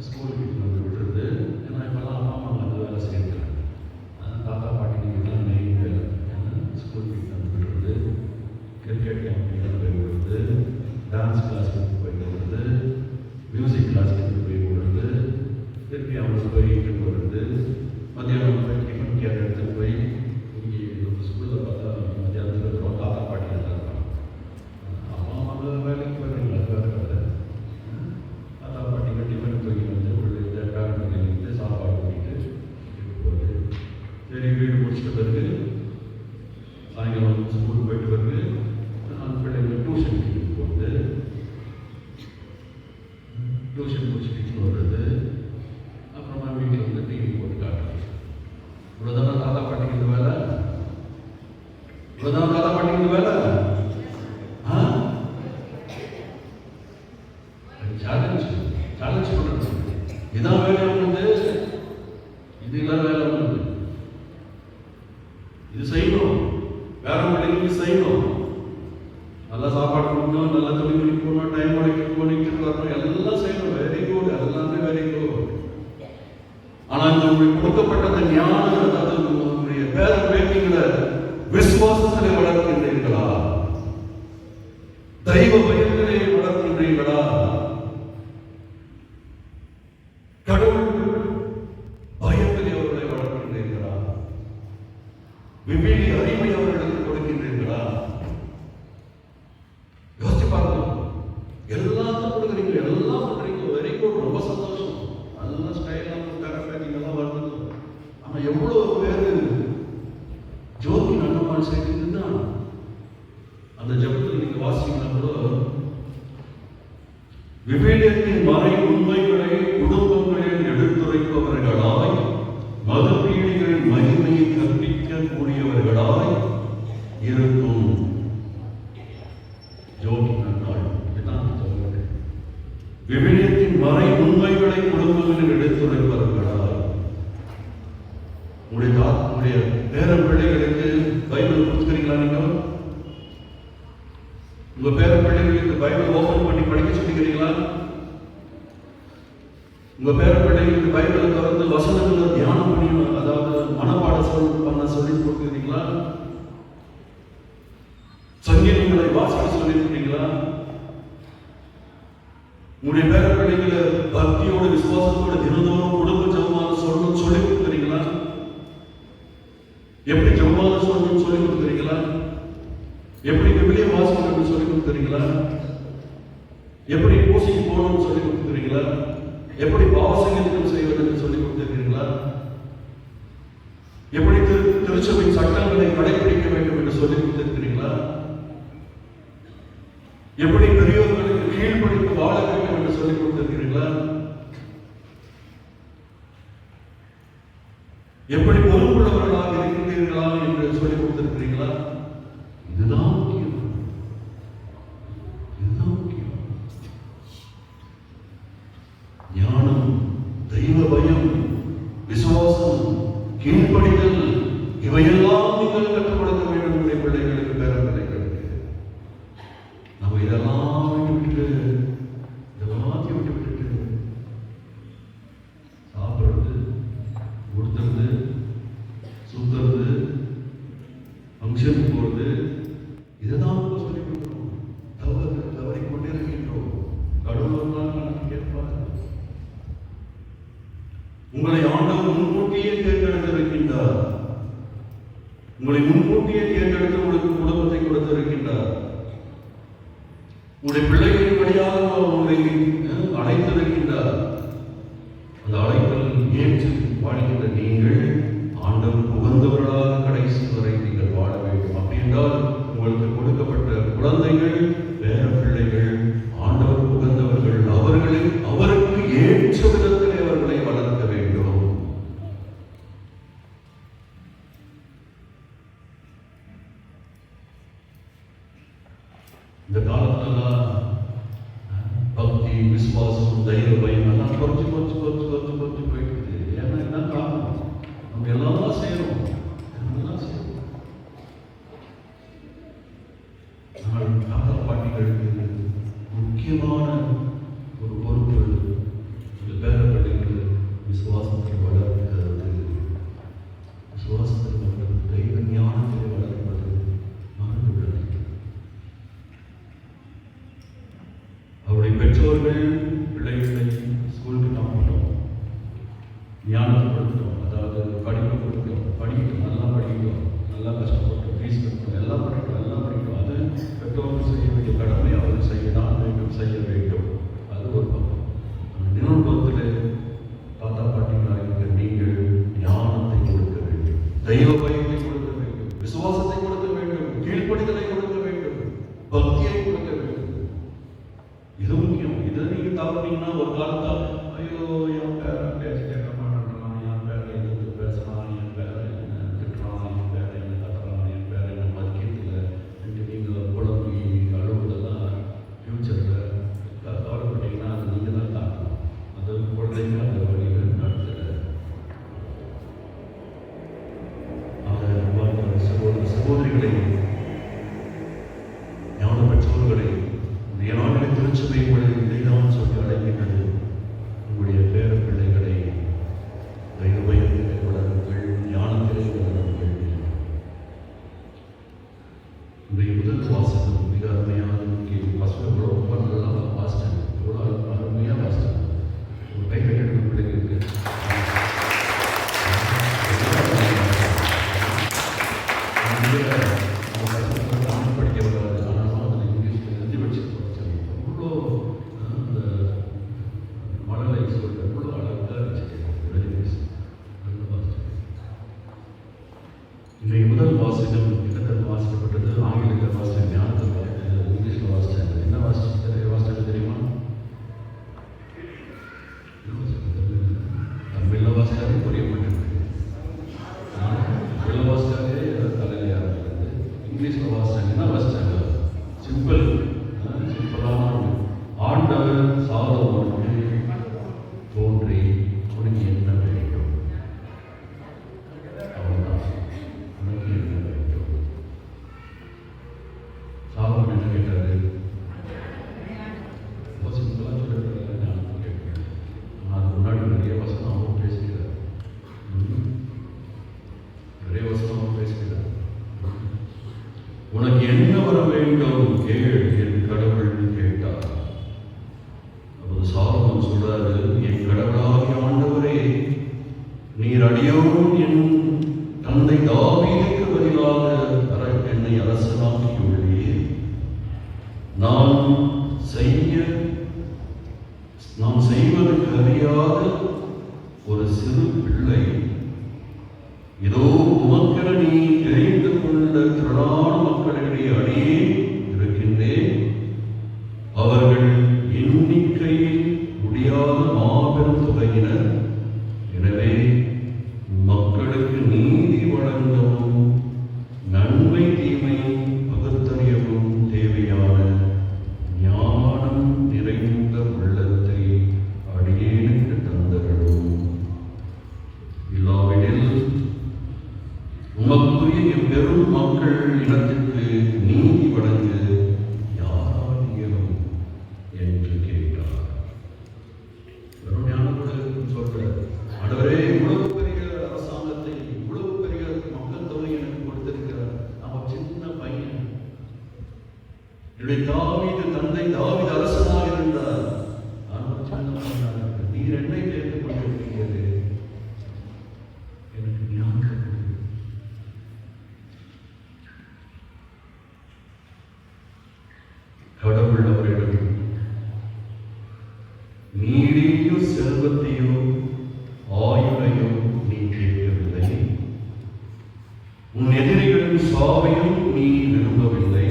ஸ்கூலுக்கு வந்து விடுறது. ஏன்னா இப்பெல்லாம் அம்மா அம்மா அந்த வேலை செய்யறாங்க. தாத்தா பாட்டிக்கு தான் மெயின் வேலை. ஸ்கூல் வீட்டில் வந்து விடுறது, கிரிக்கெட் கேம்ப் போய் விடுறது, டான்ஸ் கிளாஸுக்கு போய் விடுறது, மியூசிக் கிளாஸுக்கு போய் விடுறது, திருப்பி அவங்களுக்கு போய் இட்டு வருது, மத்தியானம் போய் டிஃபன் கேர் எடுத்துட்டு போய் இங்கே ஸ்கூலில் பார்த்தா மத்தியானத்தில் இருக்கிறோம் தாத்தா பாட்டி எல்லாம் இருப்பாங்க. அம்மா அம்மா வேலைக்கு போயிடுறீங்களா? வேறு கதை. தாத்தா பாட்டிங்க டிஃபன் போய் வந்து ஒரு பேரண்ட்டுக்கு சாப்பாடு பண்ணிட்டு போகுது. சரி, வீடு முடிச்சிட்ட பிறகு சாயங்காலம் ஸ்கூல் போயிட்டு பிறகு அந்த பிள்ளைங்க டியூஷன் போகுது. டியூஷன் முடிச்சுட்டு வர்றது, அப்புறமா வீட்டில் வந்து டிவி போட்டு காட்டுறது. இவ்வளோதான தாத்தா பாட்டிக்கு வேலை? இவ்வளோதான தாத்தா பாட்டிக்கு வேலை? சேலஞ்ச் பண்ணுறது இதான் வேலை வந்து. இது எல்லாம் வேலை வந்து இது செய்யணும், வேற பிள்ளைங்களுக்கு செய்யணும். நல்லா சாப்பாடு கொடுக்கணும், நல்லா துணி மணி போடணும், டைம் பண்ணிட்டு வரணும், எல்லாம் செய்யணும். வெரி குட், அதெல்லாமே வெரி குட். ஆனால் இந்த உங்களுக்கு கொடுக்கப்பட்ட அந்த ஞானம், அதாவது உங்களுடைய பேர பேட்டிகளை விசுவாசத்திலே வளர்க்கின்றீர்களா? தெய்வ பயத்திலே வளர்க்கின்றீர்களா? கடவுள் பயத்திலே அவர்களை வளர்க்கின்றீர்களா? விவேக அறிவை அவர்களுக்கு கொடுக்கின்றீர்களா? யோசிச்சு பாருங்க. எல்லாத்தையும் கொடுக்குறீங்க, எல்லாம் பண்றீங்க, வெரி குட், ரொம்ப சந்தோஷம். நல்ல ஸ்டைலாக பேட்டிங் எல்லாம் வருது. ஆனா எவ்வளவு பேரு ஜோதி நல்லமான் செய்திருந்தா அந்த ஜபத்தில் நீங்க வாசிங்கன்னா கூட விவேகத்தின் மறை உண்மைகளை குடும்பங்களில் எடுத்துரைப்பவர்களாய், மதப்பீடிகளின் மகிமையை கற்பிக்கக்கூடியவர்களாய் இருக்கும் ஜோதி நன்னாள். விவேகத்தின் மறை உண்மைகளை குடும்பங்களில் எடுத்துரைப்பவர்களாய். உங்களுடைய உங்களுடைய பேர பிள்ளைகளுக்கு பைபிள் கொடுத்துக்கிறீங்களா? நீங்க உங்க பேர பிள்ளைகளுக்கு பைபிள் ஓபன் பண்ணி படிக்க சொல்லிக்கிறீங்களா? உங்க பேர பிள்ளைகளுக்கு பைபிளை திறந்து வசனங்களை தியானம் பண்ணி, அதாவது மனப்பாடம் பண்ண சொல்லி கொடுத்துக்கிறீங்களா? சங்கீதங்களை வாசிக்க சொல்லியிருக்கிறீங்களா? உங்களுடைய பேர பிள்ளைகளை பக்தியோட விசுவாசத்தோட தினந்தோறும் குடும்ப ஜெபமான சொல்லணும்னு சொல்லி கொடுக்குறீங்களா? எப்படி ஜெபமான சொல்லணும்னு சொல்லி கொடுக்குறீங்களா? எப்படி விவிலிய வாசிக்கணும்னு சொல்லி கொடுக்குறீங்களா? எப்படி பூசைக்கு போகணும்னு சொல்லி கொடுக்குறீங்களா? எப்படி பாவசங்கீதம் செய்வதற்கு சொல்லி கொடுத்திருக்கிறீங்களா? எப்படி திருச்சபையின் சட்டங்களை கடைபிடிக்க வேண்டும் என்று சொல்லி கொடுத்திருக்கிறீங்களா? எப்படி பெரியோர்களுக்கு கீழ்ப்படிந்து வாழ வேண்டும் என்று சொல்லிக் கொடுத்திருக்கிறீர்களா? எப்படி பொறுப்புள்ளவர்களாக இருக்கின்றீர்களா என்று சொல்லிக் கொடுத்திருக்கிறீர்களா? இதுதான் முக்கியம். இதுதான் முக்கியம். ஞானம், தெய்வ பயம், விசுவாசம், கீழ்ப்படிதல், இவையெல்லாம் நீங்கள் கற்றுக் கொடுக்க வேண்டும் உங்களுடைய பிள்ளைகளுக்கு, பேர பிள்ளைகளுக்கு. நம்ம இதெல்லாம் விட்டுவிட்டு சாப்பிடுறது, உடுத்துறது, சுத்துறது, ஃபங்க்ஷன் போறது, இதைதான் நம்ம சொல்லிக் கொடுக்கிறோம். தவறிக்கொண்டே இருக்கின்றோம். கடவுள் கேட்பார். உங்களை ஆண்டவர் முன்கூட்டியே தேர்ந்தெடுத்திருக்கின்றார். உங்களை முன்கூட்டியே தேர்ந்தெடுத்து உங்களுக்கு குடும்பத்தை கொடுத்திருக்கின்றார். உங்களுடைய பிள்ளைகளின் வழியாக உங்களை அழைத்திருக்கின்றார். அந்த அழைத்தல் ஏற்று வாழ்கின்ற நீங்கள் ஆண்டவர் உகந்தவர்களாக கடைசி வரை நீங்கள் வாழ வேண்டும். அப்படி என்றால் உங்களுக்கு கொடுக்கப்பட்ட குழந்தைகள், பேர பிள்ளைகள் ஆண்டவர் உகந்தவர்கள். அவருக்கு ஏற்ற விதத்திலே அவர்களை வளர்க்க வேண்டும். இந்த காலத்துலலாம் பக்தி, விசுவாசம், தெய்வ பயம் எல்லாம் குறைச்சு போயிட்டு இருக்குது. ஏன்னா இதுதான் காரணம். நம்ம எல்லாம் செய்யறோம். தாத்தா பாட்டிகளுக்கு முக்கியமான ஒரு பொறுப்பு இந்த பேர பிள்ளைகள் விசுவாசத்தை வளர்க்கிறது, விசுவாசத்தை வளர்க்கிறது, தெய்வ ஞானத்தை வளர்ப்பது மறந்துவிடாது. அவருடைய பெற்றோர்கள் பிள்ளைகளை ஸ்கூலுக்கு நாம் பண்ணோம், ஞானத்தை கொடுத்தோம், அதாவது படிப்பு கொடுத்தோம், படிக்கட்டும், நல்லா படிக்கட்டும், நல்லா கஷ்டப்பட்டோம், ஃபீஸ் கட்டணும், எல்லாம் படிக்கணும், எல்லாம் படிக்கணும். அது பெற்றோர்கள் செய்ய வேண்டிய கடமை அவர்கள் செய்யலாம் வேண்டும், செய்ய வேண்டும். அது ஒரு பக்கம். நினைவுபத்தில் தாத்தா பாட்டிகளாக இருக்கிற நீங்கள் ஞானத்தை கொடுக்க வேண்டும், தெய்வ பயத்தை கொடுக்க வேண்டும், விசுவாசத்தை கொடுக்க வேண்டும், கீழ்ப்படிதலை கொடுக்க வேண்டும், பக்தியை கொடுக்க வேண்டும். இது முக்கியம். இதை நீங்க தவறுனீங்கன்னா ஒரு காலத்தால் ஐயோ என் பேரன் பேச கேட்க மாட்டேன்றான், என் பேரை எதிர்த்து பேசுறான், என் பேரை என்ன திட்டுறான், என் பேரை என்ன கட்டுறான், என் பேரை என்ன மதிக்கிறதில்லை என்று நீங்கள் குழம்பி அழுவதெல்லாம் ஃபியூச்சரில் கவலைப்பட்டீங்கன்னா அது நீங்கள் தான் தாக்கணும். அது குழந்தைங்க அந்த வழியில் நடத்தல. சகோதரிகளை, ஞான பெற்றோர்களை, நாளிலே திருச்சபை உங்களை இதைதான் சொல்லி அழைக்கின்றது. உங்களுடைய பேர பிள்ளைகளை தெய்வ பயத்திலே வளருங்கள், ஞானத்திலே வளருங்கள். இன்றைய முதல் வாசகம் மிக அருமையான வாசகம். ரொம்ப நல்லா வாசிச்சாங்க, எவ்வளோ அருமையாக வாசிச்சாங்க. ஒரு கை கட்டிட பிள்ளைங்களுக்கு படிக்க வராது, ஆனால் இங்கிலீஷில் எழுதி வச்சு படித்தாங்க. அவ்வளோ அந்த மழலை சொல்ற அவ்வளோ அழகாக இருந்துச்சு. இன்றைய முதல் வாசகம் என்னத்தில் வாசிக்கப்பட்டது? ஆங்கிலத்தில் வாசிச்சேன், ஞானத்தில் இங்கிலீஷில் வாசித்தாங்க. என்ன வாசிச்சாங்க தெரியுமா? தமிழில் வாசிச்சாலே புரிய மாட்டேங்குது, தமிழில் வாசிச்சாலே தலையில் ஆரம்பிக்கிறது. இங்கிலீஷில் வாசிச்சாங்க. என்ன வாசிச்சாங்க? சிம்பிளான ஆண்டவர் சாலமோனுக்கு தோன்றி உனக்கு என்ன வேண்டும்? அவ்வளோதான். வசனமாக பேசுகிறார். உனக்கு என்ன வர வேண்டும் கேள் என் கடவுள் கேட்டார். அப்போது சாலமோன் சொல்றாரு, என் கடவுளாகிய ஆண்டவரே, நீர் அடியோடு என் தந்தை தாவீதுக்கு பதிலாக என்னை அரசனாக்கியுள்ளீர். நான் செய்வதற்கு அறியாத ஒரு சிறு பிள்ளை, இதோ உமக்கென நீ தெரிந்து கொண்ட திரளான மக்களிடையே அடியே இருக்கின்றேன். அவர்கள் எண்ணிக்கையில் முடியாத மாபெரும் தொகையினர். எனவே மக்களுக்கு நீதி வழங்கவும் நன்மை தீமை பகுத்தறியவும் தேவையான ஞானம் நிறைந்த உள்ளத்தை அடியேனுக்கு தந்தருளும். இல்லாவிடில் உமக்குரிய பெரும் மக்கள் இனத்திற்கு நீதி வழங்க யாரால் இயலும் என்று கேட்டார். வெறும் ஞானத்தோடு சொல்றார், ஆண்டவரே, இவ்வளவு பெரிய அரசாங்கத்தை, இவ்வளவு பெரிய மக்கள் தொகை எனக்கு கொடுத்திருக்கிறார். அவன் சின்ன பையன், என்னுடைய தந்தை தாவீது அரசனாக இருந்தார். ஆனால் சின்ன பையனாக, நீர் என்னை தேர்ந்து கொண்டிருக்கிறது, எனக்கு ஞானம். கடவுள் அவரிடம், நீரையோ செல்வத்தையோ ஆயுளையோ நீ கேட்கவில்லை, உன் எதிரிகளின் சாவையும் நீ விரும்பவில்லை,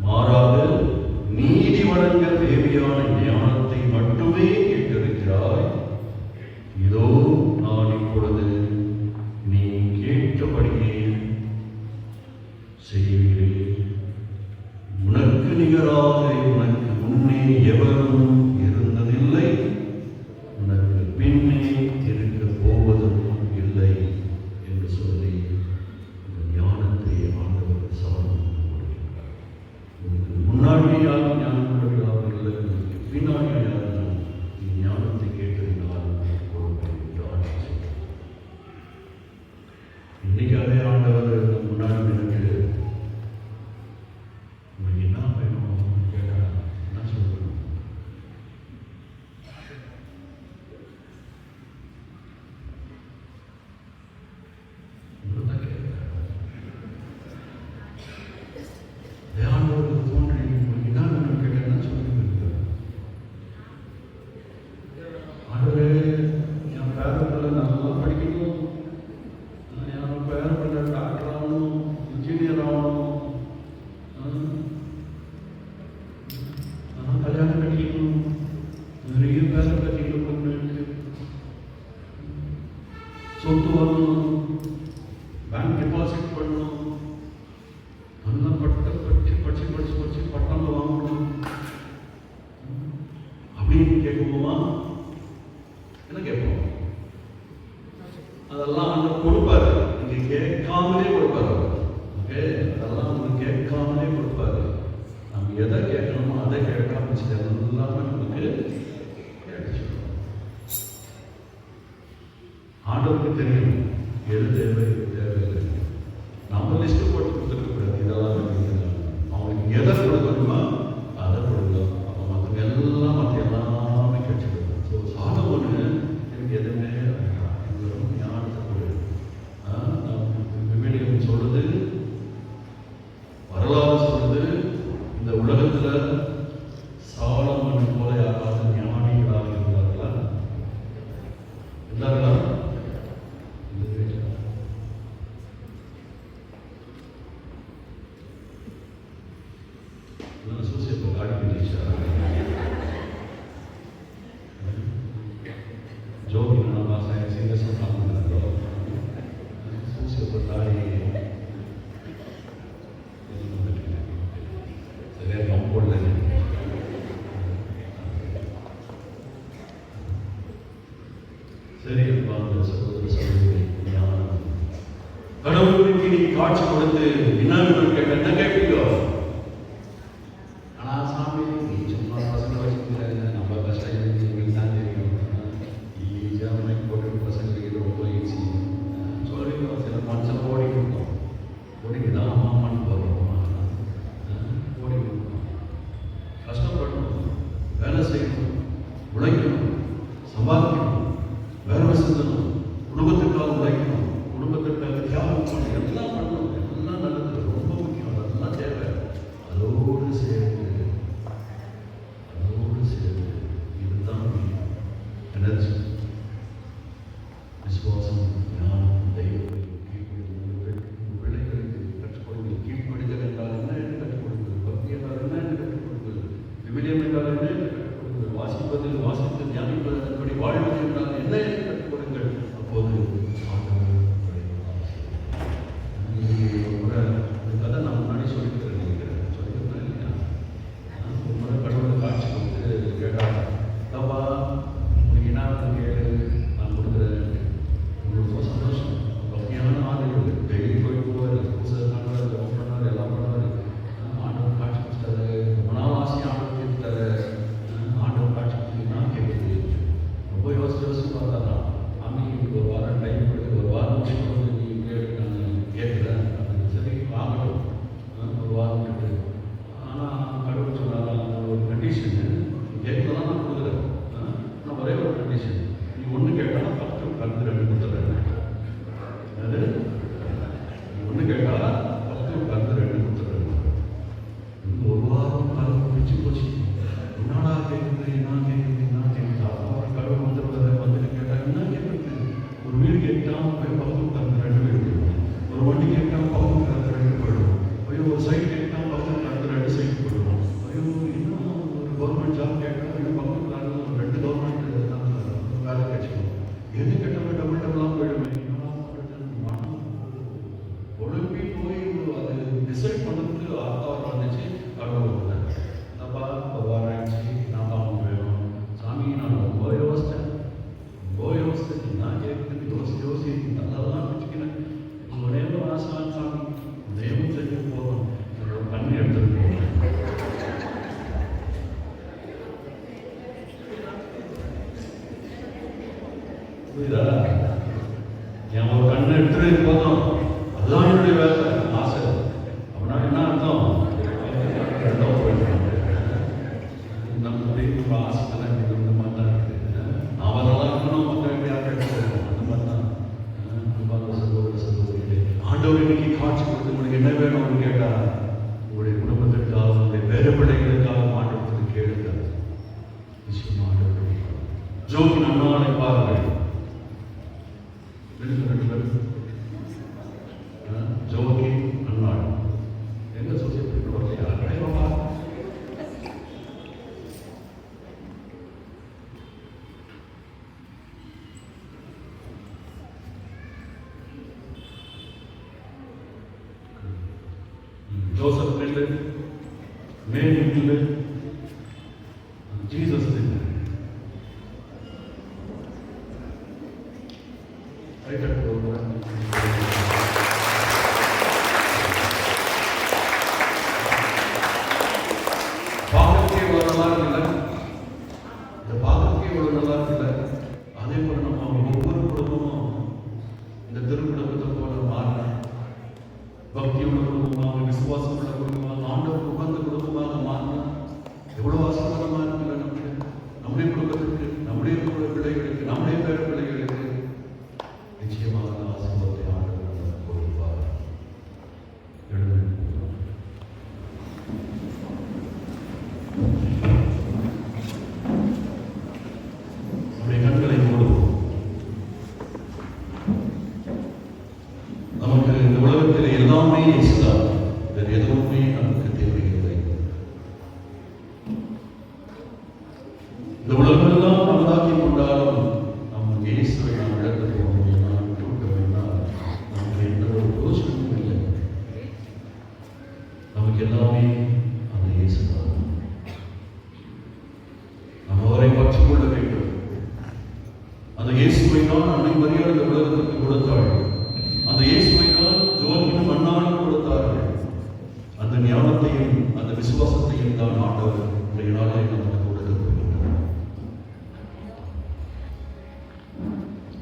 மாறாக நீதி வழங்க தேவையான ஞானத்தை மட்டுமே கேட்டிருக்கிறாய். இதோ நான் இப்பொழுது நீ கேட்டபடியே செய்கிறேன். உனக்கு நிகராக உனக்கு முன்னே எவரும் இருந்ததில்லை, உனக்கு பின்னே இருக்க போவதும் இல்லை என்று சொல்லி ஞானத்தை ஆண்டவர் சாலமோனுக்கு கொடுக்கிறார். உனக்கு முன்னாடி யாரும் ஞானம் கொடுக்கிறார்கள் இல்லை, உனக்கு பின்னாடி யாரும் நீ ஞானத்தை கேட்டதினால் கொடுப்பேன் என்று ஆண்டவர் சொல்கிறார். இன்னைக்கு அதே ஆண்டவர் முன்னாடி எனக்கு என்ன வேணும் கேட்டா என்ன சொல்லணும்? ஆண்டவருக்கு தோன்றி உங்களுக்கு என்ன வேணும் கேட்டா சொல்லுங்க. ஆண்டவரே, என் பேரப்பிள்ளை நல்லா படிக்கணும், என் பேரப்பிள்ளை டாக்டர் ஆகணும், இன்ஜினியர் ஆகணும், கல்யாணம் கட்டிக்கணும், நிறைய பேரை கட்டிக்கணும், பொண்ணுக்கு சொத்து வரணும், பேங்க் டெபாசிட் பண்ணணும், நல்லா படிச்சு பட்டம் வாங்கணும் அப்படின்னு கேட்கும்போமா என்ன கேட்போம்? அதெல்லாம் அந்த கொடுப்பாரு, நீங்க கேட்காமலே கொடுப்பாரு. ஓகே, அதெல்லாம் உங்களுக்கு கேட்காமலே கொடுப்பாரு. நம்ம எதை கேட்கணுமோ அதை கேட்காம எல்லாமே நமக்கு கிடைச்சிடும். ஆண்டவருக்கு தெரியும் எது தேவை, எது தேவையில்லை. நம்ம லிஸ்ட் போட்டு கொடுத்துருக்கக்கூடாது. இதெல்லாம் அவங்களுக்கு எதை கொடுக்கணுமோ அதை கொடுக்கலாம். அப்போ மற்ற எல்லாமே கிடைச்சிடும். ஸோ சாலமோன் எனக்கு எதுவுமே வேண்டாம், எனக்கு ஞானத்தை கொடு. விவிலியம் சொல்லுது, வரலாறு சொல்லுது, இந்த உலகத்துல சாலமோன் போல யாராவது ஞானிகளாக இருந்தார்களா? இருந்தார்களா? சூசியப்ப காடி பண்ணிச்சா ஜோகி நம்ம சிங்க சொல்றாங்க, சூசியப்ப தாடி சரியா கம்போல்ல சரி. சகோதர சகோதரி, கடவுளுக்கு நீ காட்சி கொடுத்து என்ன கேட்ட என்ன கேட்பீங்க? ஆனா சாமி நீ சும்மா பசங்க வச்சுக்கிறாங்க, நம்ம கஷ்டம் எங்களுக்கு தான் தெரியும். ஈஸியாக போட்டு பசங்களுக்கு ரொம்ப ஈஸி சொல்லுவீங்க. சில டிசைட் பண்ணதுக்கு ஆத்தாரம் வந்துச்சு. கடவுள் தப்பா வாராச்சு, நான் தான் வேணும் சாமி. நான் ரொம்ப யோசித்தேன். நான் கேட்குறது யோசி நல்லதான் வச்சுக்கிறேன். ஒரே ஒரு ஆசான் சாமி தெய்வம் செஞ்சு போதும், பண்ணி எடுத்துட்டு போகிறேன். புரியுதா? என் ஒரு கண்ணை எடுத்துட்டு போதும், அதுதான் என்னுடைய வேலை, ஆசை. அப்படின்னா என்ன அர்த்தம்? ரெண்டாவது போயிடுறாங்க. நம்மளுடைய ஆசைலாம் இந்த மாதிரி தான் இருக்குது. நாம நல்லா இருக்கணும், மக்கள் யார் எடுத்துக்கணும், அந்த மாதிரி தான். சகோதரிகளே, ஆண்டவர் இன்னைக்கு காட்சி கொடுத்து உங்களுக்கு என்ன வேணும் அப்படின்னு கேட்டா, உங்களுடைய குடும்பத்திற்காக, உங்களுடைய பேர பிள்ளைகளுக்காக ஆண்டவருக்கு கேளுங்க. நிச்சயமா ஆண்டவர் ஜோகி நன்னாளை பாருங்கள். ஜோகி நன்னாள் எங்க சொசைட்டி வரலையா? ஜோசப் இல்லை, மேரி இல்லை, ஜீசஸ் இல்லை. பாகத்துக்கே இவ்வளவு நல்லா இருக்குல்ல, இந்த பாகத்துக்கே இவ்வளவு நல்லா இருக்குல்ல. அதே போல நம்ம ஒவ்வொரு குடும்பமும் இந்த திருக்குடும்பத்தை போல மாறினா, பக்தியுள்ள குடும்பமாக, விசுவாசம் உள்ள குடும்பமாக, ஆண்டவர் உகந்த குடும்பமாக மாறினா எவ்வளவு ஆசீர்வாதமா இருக்குல்ல. நம்முடைய குடும்பத்துக்கு, நம்முடைய பிள்ளைகளுக்கு, நம்முடைய பேர பிள்ளைகளுக்கு நிச்சயமாக ஆசீர்வாதத்தை ஆண்டவர் கொடுப்பார். நம்முடைய கண்களை மூடுவோம். நமக்கு இந்த உலகத்தில் எல்லாமே இயேசுதான், வேறு எதுவுமே நமக்கு தேவையில்லை. இந்த உலகமெல்லாம் நம்மளாக்கி கொண்டாலும் நம்ம இயேசுவை நாம் இழந்து போவோம், தூக்க வேண்டாம். நமக்கு எந்த ஒரு யோசனையும் இல்லை. நமக்கு எல்லாமே அந்த இயேசுதான். நம்ம அவரை பற்றிக் கொள்ள வேண்டும். அந்த இயேசுவை தான் அன்னை மரியாதை இந்த உலகத்திற்கு கொடுத்தாள். அந்த இயேசுவை தான் ஜோதியும் மன்னாலும் கொடுத்தார்கள். அந்த ஞானத்தையும் அந்த விசுவாசத்தையும் தான் ஆண்டவர் இன்றைய நாளை நமக்கு கொடுக்க போகின்றார்.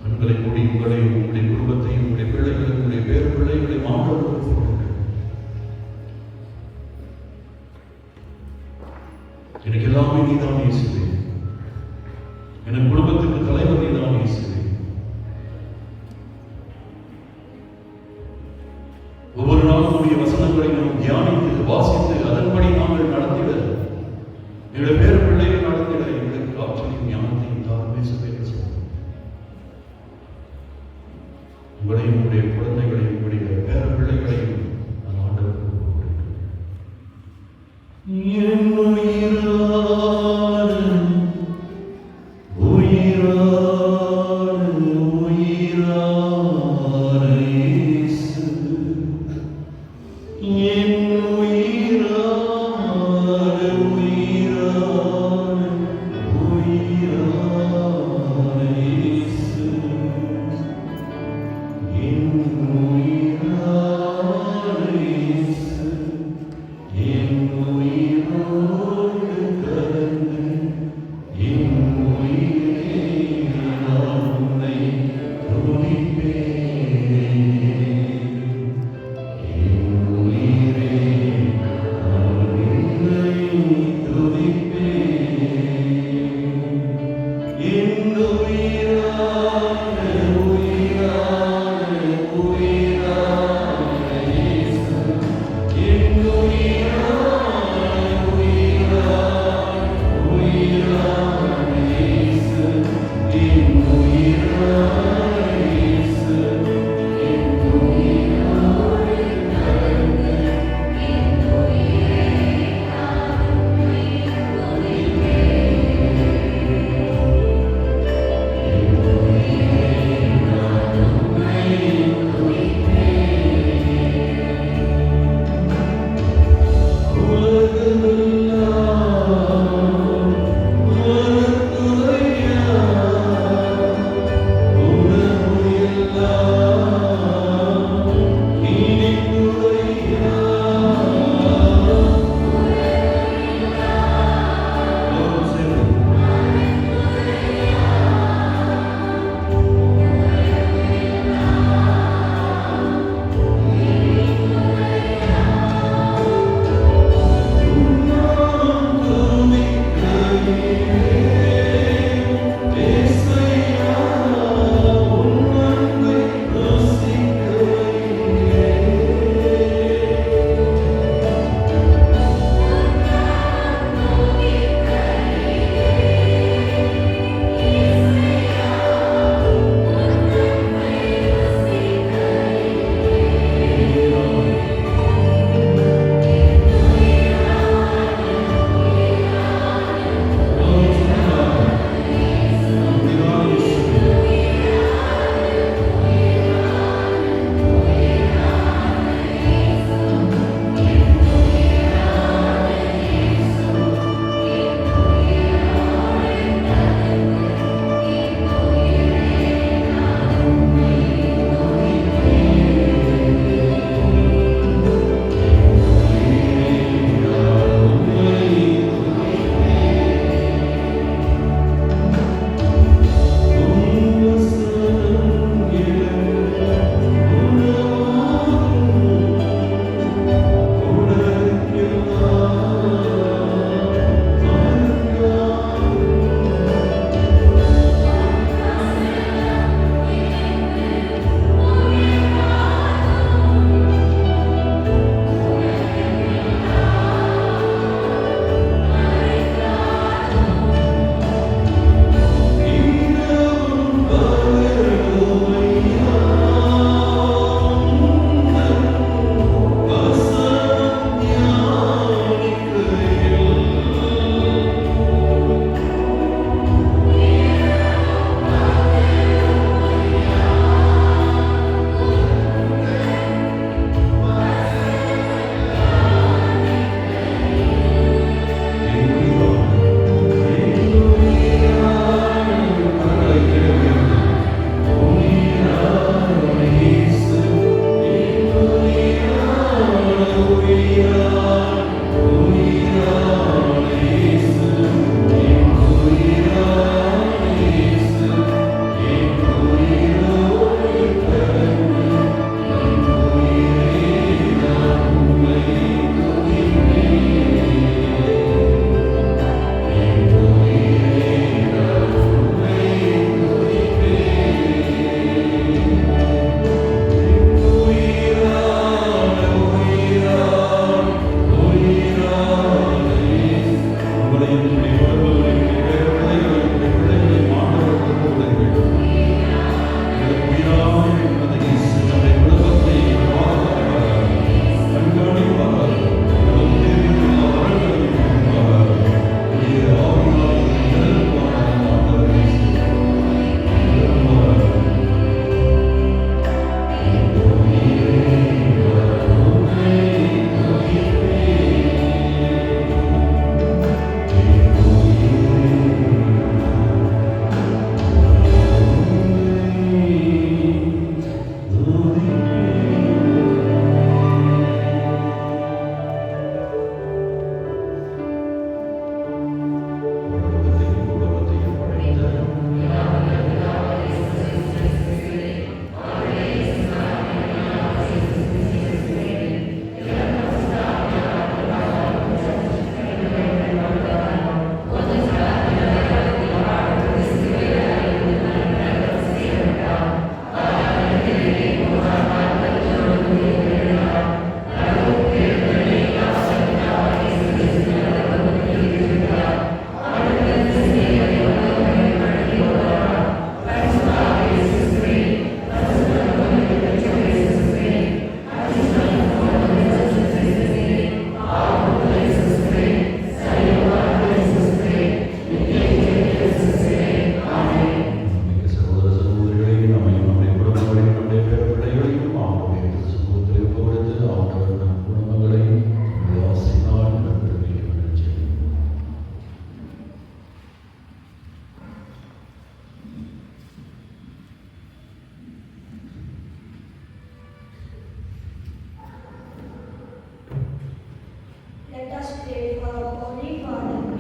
கண்களை மூடி உங்களையும், உங்களுடைய குடும்பத்தையும், உங்களுடைய பிள்ளைகளையும், உங்களுடைய பேர பிள்ளைகளையும் ஆண்டவருக்கு கொடுங்கள். எனக்கு எல்லாமே நீதான் இயேசுவே. என் குடும்பத்துக்கு தலைவர் நீதான் இயேசுவே. ஒவ்வொரு நாளும் உடைய வசனங்களை நாம் தியானித்து, வாசித்து, அதன்படி நாங்கள் நடத்திட, எங்களுடைய பேர பிள்ளைகள் நடத்திட எங்களுக்கு ஆற்றலையும் ஞானத்தையும் தாருமே சொல்லுங்கள். உங்களையும், உங்களுடைய குழந்தைகளையும், உங்களுடைய பேர பிள்ளைகளையும் அந்த ஆண்டவருக்கு கொடுக்கிறேன். In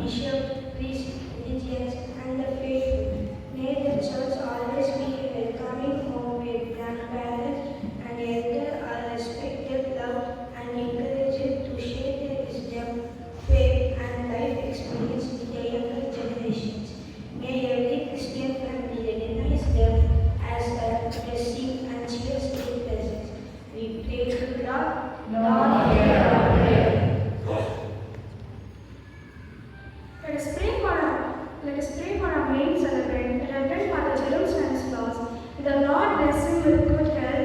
bishop, priests, religions, and the faithful. May the church always be a welcoming home where grandparents and elders are respected, loved, and encouraged to share their wisdom, faith, and life experience with the younger generations. May every Christian family recognize them as a blessing and cheers to their presence. We pray to God. Lord, hear our prayer. Let us pray for our main celebrant, Reverend Father Jerome Stanislaus. The Lord bless him with good health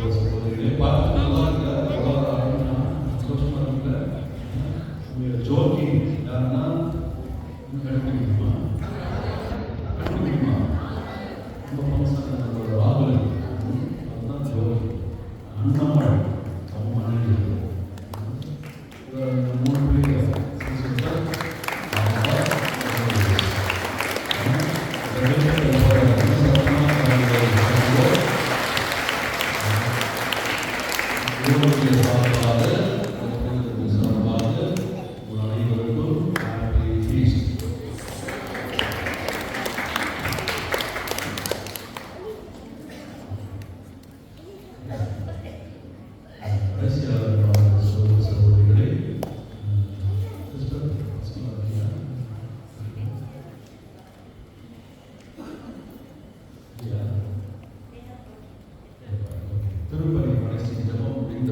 சகோதர சகோதரிகளே, பார்த்து நல்லா இருக்கா? எவ்வளோ ஆளுன்னா சந்தோஷமா இருக்குல்ல? Jockey யாருன்னா கண்டுபிடிக்குமா? கண்டுபிடிக்குமா? ரொம்ப ஃபேமஸான ஒரு ராகுல், அதுதான் ஜோக்கி. அண்ணாமலை ரொம்ப மனைவி. மூணு பிள்ளைங்க திருப்பதி மனசின் ஜபம் முடிந்த